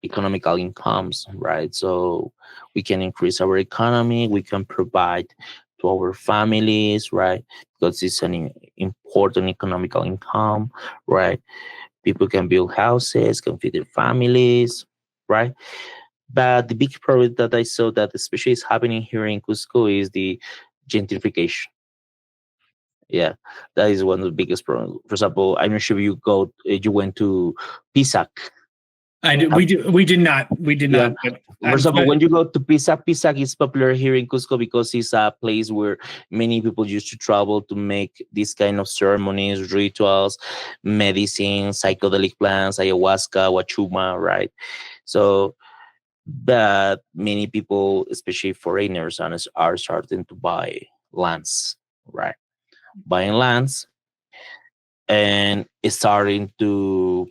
[SPEAKER 1] economical incomes, right? So we can increase our economy, we can provide to our families, right? Because it's an important economical income, right? People can build houses, can feed their families, right? But the big problem that I saw that especially is happening here in Cusco is the gentrification. Yeah, that is one of the biggest problems. For example, I'm not sure you went to Pisac.
[SPEAKER 2] We did
[SPEAKER 1] Yeah.
[SPEAKER 2] not. But
[SPEAKER 1] For example, when you go to Pisac, Pisac is popular here in Cusco because it's a place where many people used to travel to make these kind of ceremonies, rituals, medicine, psychedelic plants, ayahuasca, wachuma, right? So, but many people, especially foreigners, are starting to buy lands, right? Buying lands and starting to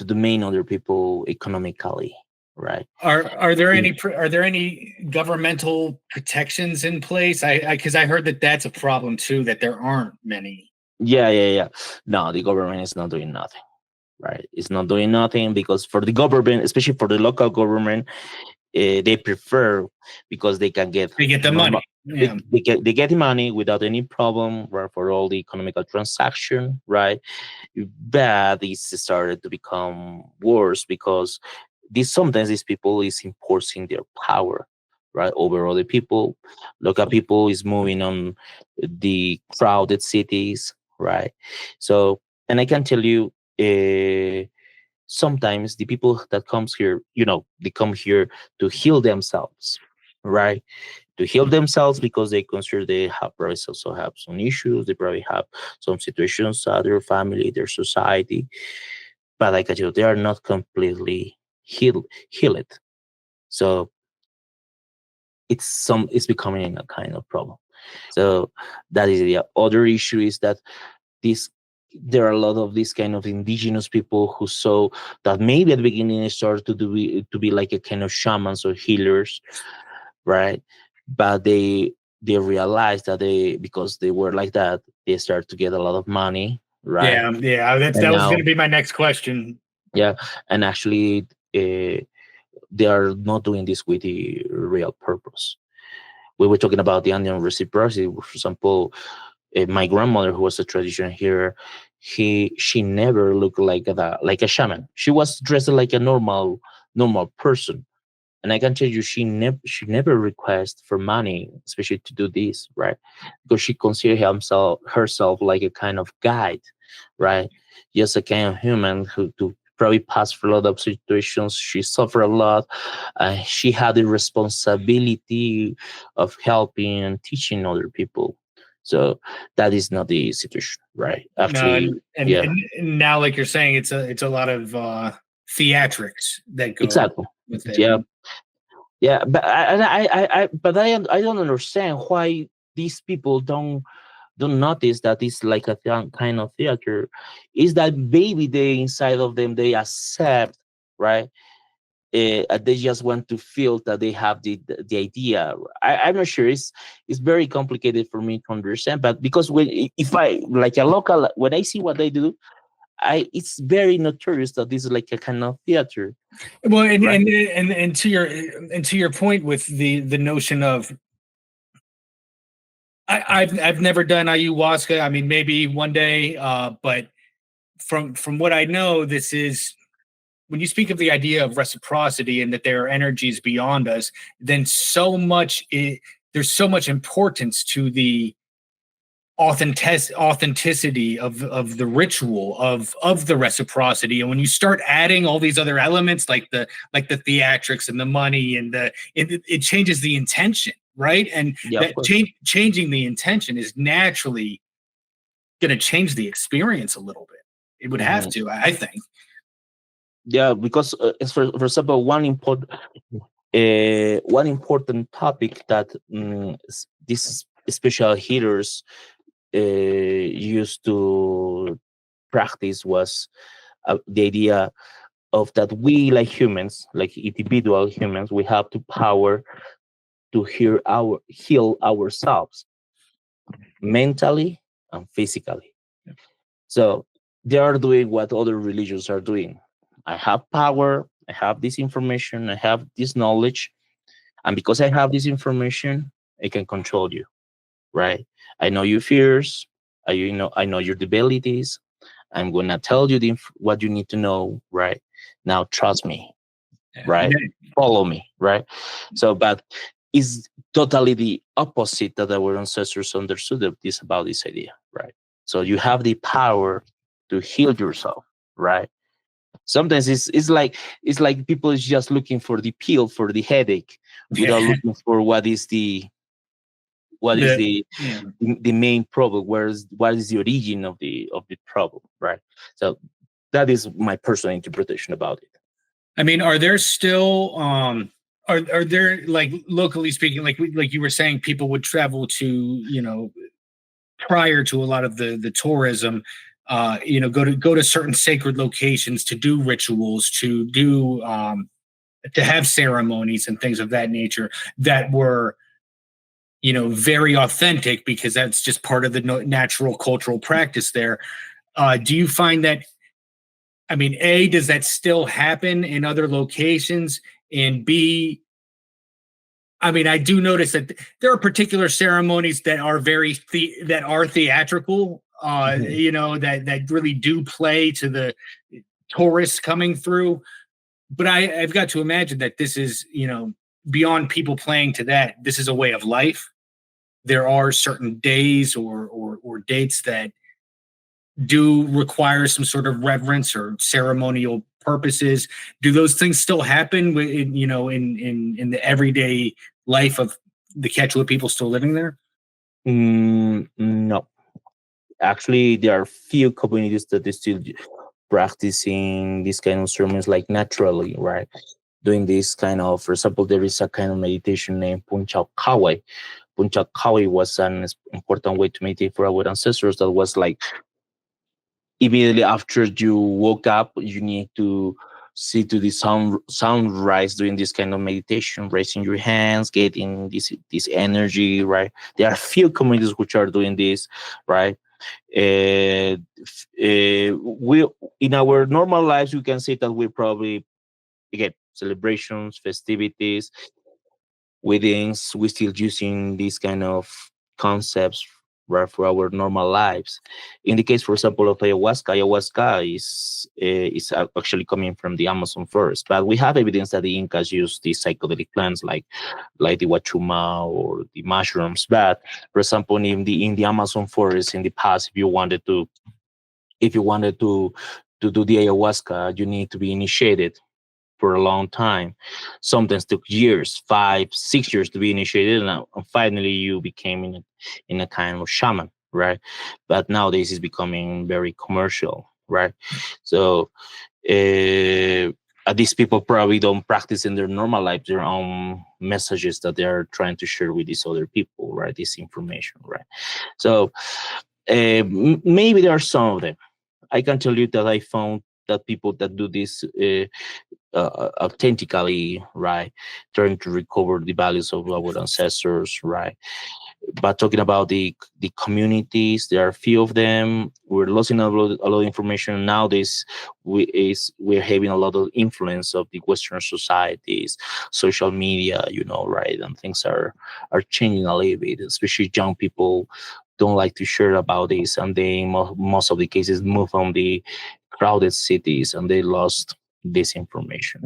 [SPEAKER 1] domain other people economically, right?
[SPEAKER 2] are there any governmental protections in place? I because I heard that that's a problem too, that there aren't many.
[SPEAKER 1] Yeah. No, the government is not doing nothing, right? It's not doing nothing because for the government, especially for the local government, they prefer because they can get
[SPEAKER 2] They get the
[SPEAKER 1] normal.
[SPEAKER 2] money. Yeah.
[SPEAKER 1] They get the money without any problem, right, for all the economical transaction, right? But it's started to become worse because sometimes these people is enforcing their power, right, over other people. Local people is moving on the crowded cities, right? So, and I can tell you, sometimes the people that comes here, they come here to heal themselves, right? To heal themselves because they consider they have probably also have some issues. They probably have some situations, their family, their society. But like I tell you, they are not completely healed. So it's becoming a kind of problem. So that is the other issue is that this there are a lot of these kind of indigenous people who saw that maybe at the beginning they started to be like a kind of shamans or healers, right? But they realized that because they were like that, they start to get a lot of money, right?
[SPEAKER 2] Yeah.
[SPEAKER 1] And
[SPEAKER 2] That was
[SPEAKER 1] now,
[SPEAKER 2] going to be my next question.
[SPEAKER 1] yeah, and actually, they are not doing this with the real purpose. We were talking about the Andean reciprocity. For example, my grandmother, who was a tradition here, she never looked like a shaman. She was dressed like a normal person, and I can tell you, she never requests for money, especially to do this, right? Because she considered herself like a kind of guide, right? Just a kind of human who to probably pass through a lot of situations. She suffered a lot. She had the responsibility of helping and teaching other people. So that is not the situation, right?
[SPEAKER 2] No,
[SPEAKER 1] Actually,
[SPEAKER 2] and,
[SPEAKER 1] yeah,
[SPEAKER 2] and now, like you're saying, it's a lot of theatrics that go
[SPEAKER 1] exactly.
[SPEAKER 2] with it.
[SPEAKER 1] Yeah, yeah, but I don't understand why these people don't notice that it's like a kind of theater. Is that maybe they inside of them they accept, right? They just want to feel that they have the idea. I'm not sure. It's very complicated for me to understand. But because if I like a local, when I see what they do, it's very notorious that this is like a kind of theater.
[SPEAKER 2] Well,
[SPEAKER 1] Right.
[SPEAKER 2] and to your point with the notion of I've never done ayahuasca. I mean, maybe one day, but from what I know, this is when you speak of the idea of reciprocity and that there are energies beyond us. Then there's so much importance to the authenticity of the ritual of the reciprocity, and when you start adding all these other elements like the theatrics and the money and it changes the intention, right? And
[SPEAKER 1] Yeah, of
[SPEAKER 2] that
[SPEAKER 1] course.
[SPEAKER 2] changing the intention is naturally going to change the experience a little bit. It would have
[SPEAKER 1] Hmm.
[SPEAKER 2] to, I think.
[SPEAKER 1] Yeah, because as for example, one important topic that these special healers used to practice was the idea of that we like humans, like individual humans, we have the power to heal ourselves mentally and physically. So they are doing what other religions are doing. I have power, I have this information, I have this knowledge, and because I have this information, I can control you, right? I know your fears, I know your debilities. I'm gonna tell you what you need to know, right? Now trust me. right? Follow me, right? So, but is totally the opposite that our ancestors understood of this about this idea, right? So you have the power to heal yourself, right? Sometimes it's like people is just looking for the pill for the headache without
[SPEAKER 2] Yeah.
[SPEAKER 1] looking for what is
[SPEAKER 2] Yeah.
[SPEAKER 1] the main problem, where's what is the origin of the problem, right? So that is my personal interpretation about it.
[SPEAKER 2] I mean, are there still are there, like, locally speaking, like you were saying, people would travel to, prior to a lot of the tourism, go to certain sacred locations to do rituals, to have ceremonies and things of that nature that were, very authentic, because that's just part of the natural cultural practice there. Do you find that, I mean, A, does that still happen in other locations? And B, I mean, I do notice that there are particular ceremonies that are that are theatrical, that really do play to the tourists coming through. But I've got to imagine that this is, beyond people playing to that, this is a way of life. There are certain days or dates that do require some sort of reverence or ceremonial purposes. Do those things still happen in the everyday life of the Quechua people still living there?
[SPEAKER 1] No, actually, there are few communities that are still practicing this kind of ceremonies like naturally, right? Doing this kind of, for example, there is a kind of meditation named Punchak Kawai. Punchak Kawai was an important way to meditate for our ancestors. That was like immediately after you woke up, you need to see to the sunrise, doing this kind of meditation, raising your hands, getting this energy, right? There are few communities which are doing this, right? We in our normal lives, we can say that we probably get celebrations, festivities, weddings. We still using these kind of concepts, right, for our normal lives. In the case, for example, of ayahuasca is actually coming from the Amazon forest, but we have evidence that the Incas used these psychedelic plants like the wachuma or the mushrooms. But for example, in the Amazon forest in the past, if you wanted to do the ayahuasca, you need to be initiated for a long time. Sometimes took years, 5, 6 years to be initiated, and finally you became in a kind of shaman, right? But nowadays it's becoming very commercial, right? So these people probably don't practice in their normal life their own messages that they are trying to share with these other people, right? This information, right? So maybe there are some of them. I can tell you that I found that people that do this authentically, right, trying to recover the values of our ancestors, right. But talking about the communities, there are a few of them. We're losing a lot of information nowadays. We're having a lot of influence of the Western societies, social media, right, and things are changing a little bit. Especially young people don't like to share about this, and they most of the cases move from the crowded cities, and they lost this information.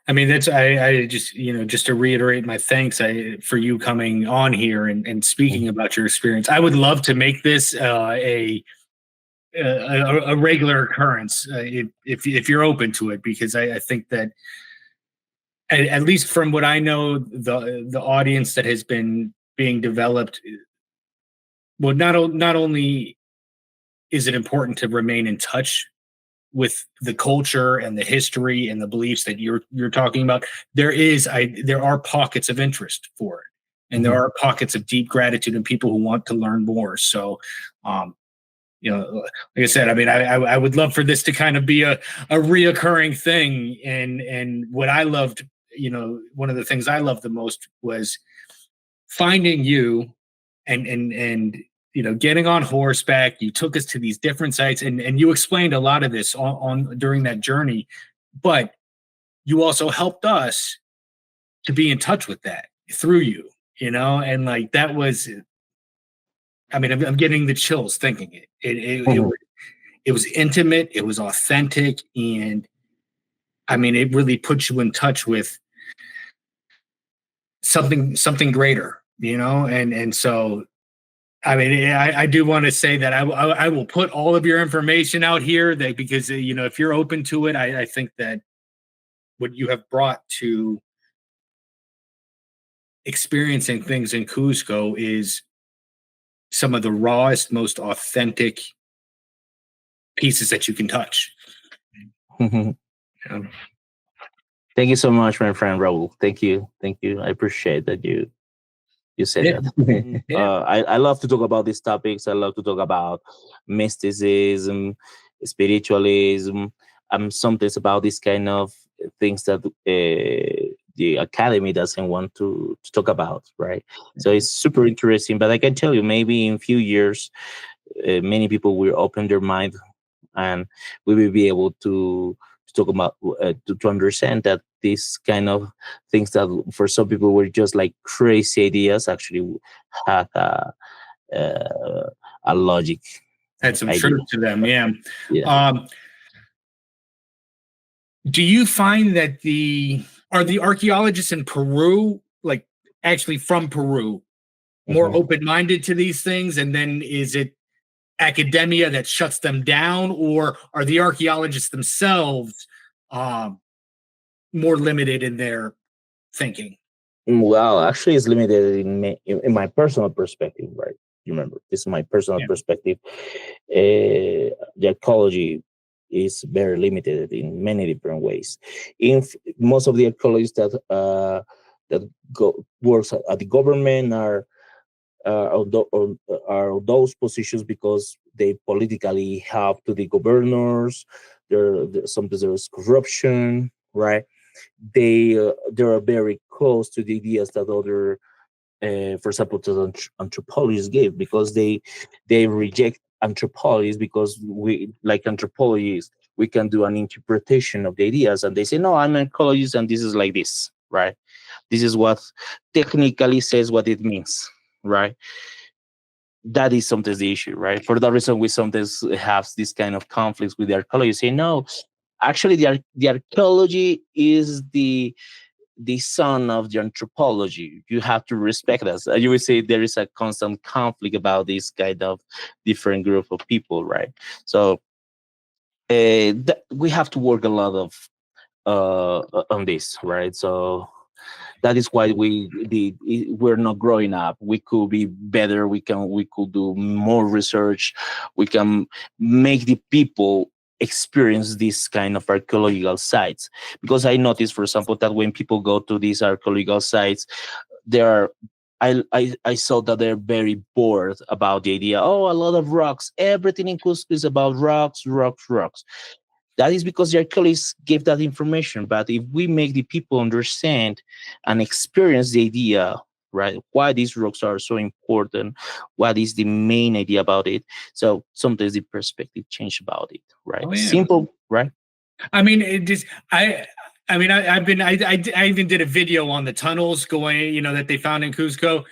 [SPEAKER 2] I mean, I just, just to reiterate my thanks for you coming on here and speaking about your experience. I would love to make this a regular occurrence, if you're open to it, because I think that at least from what I know, the audience that has been being developed, well, not only is it important to remain in touch with the culture and the history and the beliefs that you're talking about, there are pockets of interest for it, and there are pockets of deep gratitude and people who want to learn more. So, like I said, I mean, I would love for this to kind of be a reoccurring thing. And what I loved, one of the things I loved the most was finding you and getting on horseback. You took us to these different sites, and you explained a lot of this on during that journey, but you also helped us to be in touch with that through you, and like that was, I mean, I'm getting the chills thinking it was intimate, it was authentic, and I mean, it really puts you in touch with something greater, and so I mean, I do want to say that I will put all of your information out here, that because if you're open to it, I think that what you have brought to experiencing things in Cusco is some of the rawest, most authentic pieces that you can touch.
[SPEAKER 1] Thank you so much, my friend Raul. Thank you. I appreciate that you said that. I love to talk about these topics. I love to talk about mysticism, spiritualism. Sometimes about this kind of things that the academy doesn't want to talk about, right? So it's super interesting. But I can tell you, maybe in a few years, many people will open their mind, and we will be able to talk about to understand that these kind of things that for some people were just like crazy ideas actually had a logic.
[SPEAKER 2] Had some
[SPEAKER 1] idea.
[SPEAKER 2] truth to them, yeah.
[SPEAKER 1] Yeah.
[SPEAKER 2] Do you find that are the archaeologists in Peru, like actually from Peru, more open-minded to these things, and then is it academia that shuts them down, or are the archaeologists themselves more limited in their thinking?
[SPEAKER 1] Well, actually, it's limited in my personal perspective, right? You remember, this is my personal perspective. The archaeology is very limited in many different ways. Most of the archaeologists that works at the government are those positions because they politically help to the governors. Sometimes there's corruption, right? They are very close to the ideas that other, for example, to anthropologists give, because they reject anthropologists because we, like anthropologists, we can do an interpretation of the ideas, and they say, no, I'm an ecologist and this is like this, right? This is what technically says what it means, right? That is sometimes the issue, right? For that reason, we sometimes have this kind of conflicts with the archaeology. Say, no, actually, the archaeology is the son of the anthropology. You have to respect us. You would say there is a constant conflict about this kind of different group of people, right? So we have to work a lot of on this, right? So that is why we're not growing up. We could be better. We could do more research. We can make the people experience this kind of archaeological sites, because I noticed, for example, that when people go to these archaeological sites, I saw that they're very bored about the idea. Oh, a lot of rocks. Everything in Cusco is about rocks. That is because the archaeologists give that information. But if we make the people understand and experience the idea, right, why these rocks are so important, what is the main idea about it, so sometimes the perspective change about it, right?
[SPEAKER 2] Oh, yeah.
[SPEAKER 1] Simple, right?
[SPEAKER 2] I mean, I even did a video on the tunnels going, that they found in Cusco,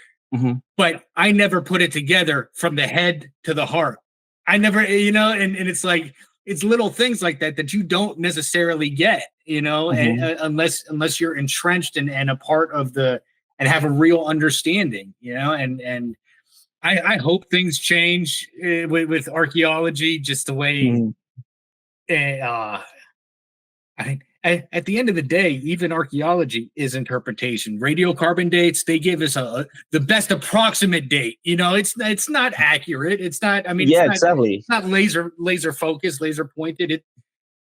[SPEAKER 2] but I never put it together from the head to the heart. I never, and it's like, it's little things like that you don't necessarily get, and, unless you're entrenched and a part of and have a real understanding, and I hope things change with archaeology, just the way, I think at the end of the day, even archaeology is interpretation. Radiocarbon dates, they give us the best approximate date. It's not accurate. It's not. I mean,
[SPEAKER 1] exactly.
[SPEAKER 2] It's not laser focused, laser pointed.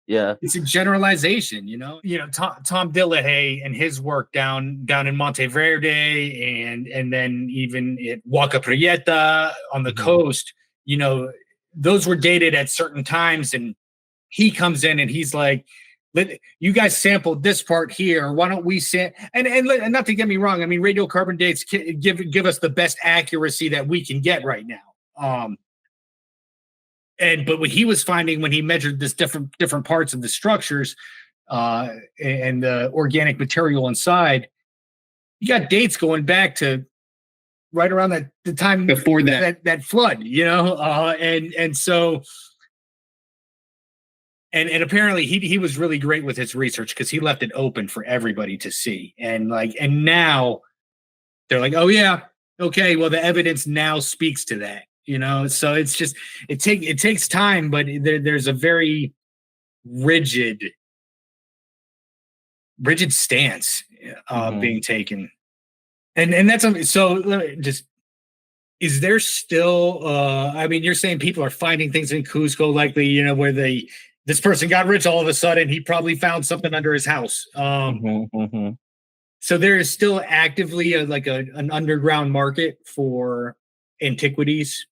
[SPEAKER 2] It's a generalization. Tom Dillahay and his work down in Monteverde and then even at Huaca Prieta on the coast. Those were dated at certain times, and he comes in and he's like, you guys sampled this part here. Why don't we and not to get me wrong, I mean, radiocarbon dates give us the best accuracy that we can get right now. But what he was finding when he measured this different parts of the structures and the organic material inside, you got dates going back to right around the time
[SPEAKER 3] before that
[SPEAKER 2] flood, and so and apparently he was really great with his research because he left it open for everybody to see. And now they're like, oh yeah, okay, well the evidence now speaks to that, So it's just it takes time, but there's a very rigid stance being taken. And that's so just, is there still I mean, you're saying people are finding things in Cusco likely, where this person got rich all of a sudden, he probably found something under his house. So there is still actively an underground market for antiquities.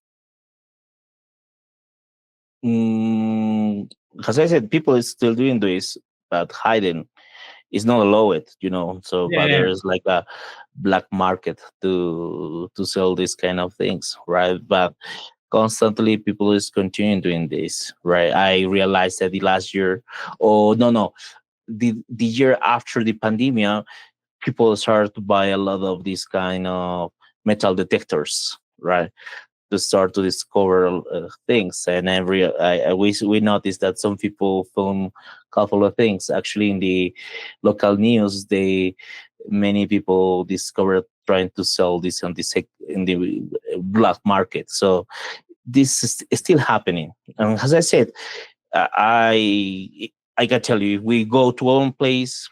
[SPEAKER 1] As I said, people is still doing this, but hiding is not allowed, So, but there is like a black market to sell these kind of things, right? But constantly, people is continuing doing this, right? I realized that the last year, the year after the pandemic, people started to buy a lot of these kind of metal detectors, right? To start to discover things. And we noticed that some people found a couple of things. Actually, in the local news, many people discovered trying to sell this in the black market. So this is still happening. And as I said, I can tell you, if we go to one place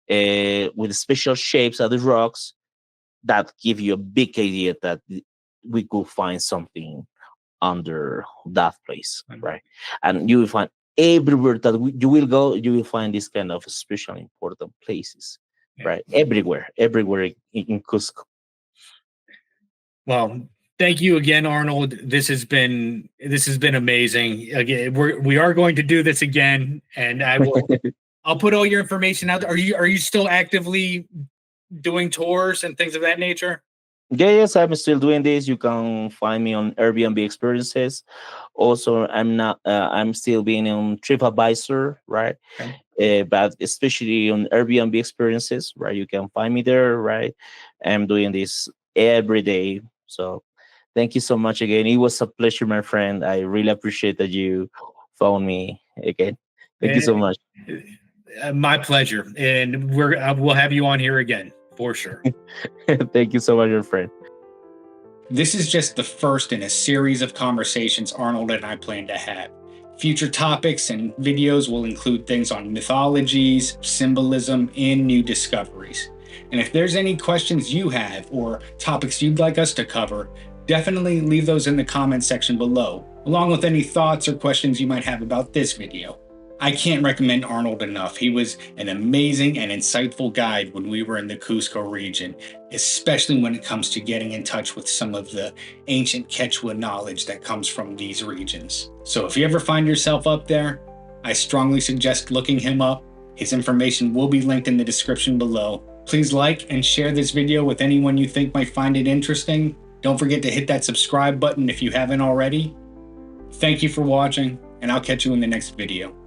[SPEAKER 1] with special shapes of the rocks, that give you a big idea that we could find something under that place, right? And you will find everywhere that you will go, you will find this kind of special important places, right? Everywhere in Cusco.
[SPEAKER 2] Well, thank you again, Arnold. This has been amazing. Again, we are going to do this again, and I'll put all your information out there. Are you still actively doing tours and things of that nature?
[SPEAKER 1] Yes, I'm still doing this. You can find me on Airbnb experiences. Also, I'm still being on TripAdvisor, right? Okay. But especially on Airbnb experiences, right? You can find me there, right? I'm doing this every day. So thank you so much again. It was a pleasure, my friend. I really appreciate that you found me again. Thank you so much.
[SPEAKER 2] My pleasure. And we'll have you on here again for sure.
[SPEAKER 1] Thank you so much, my friend.
[SPEAKER 3] This is just the first in a series of conversations Arnold and I plan to have. Future topics and videos will include things on mythologies, symbolism, and new discoveries. And if there's any questions you have or topics you'd like us to cover, definitely leave those in the comment section below, along with any thoughts or questions you might have about this video. I can't recommend Arnold enough. He was an amazing and insightful guide when we were in the Cusco region, especially when it comes to getting in touch with some of the ancient Quechua knowledge that comes from these regions. So if you ever find yourself up there, I strongly suggest looking him up. His information will be linked in the description below. Please like and share this video with anyone you think might find it interesting. Don't forget to hit that subscribe button if you haven't already. Thank you for watching, and I'll catch you in the next video.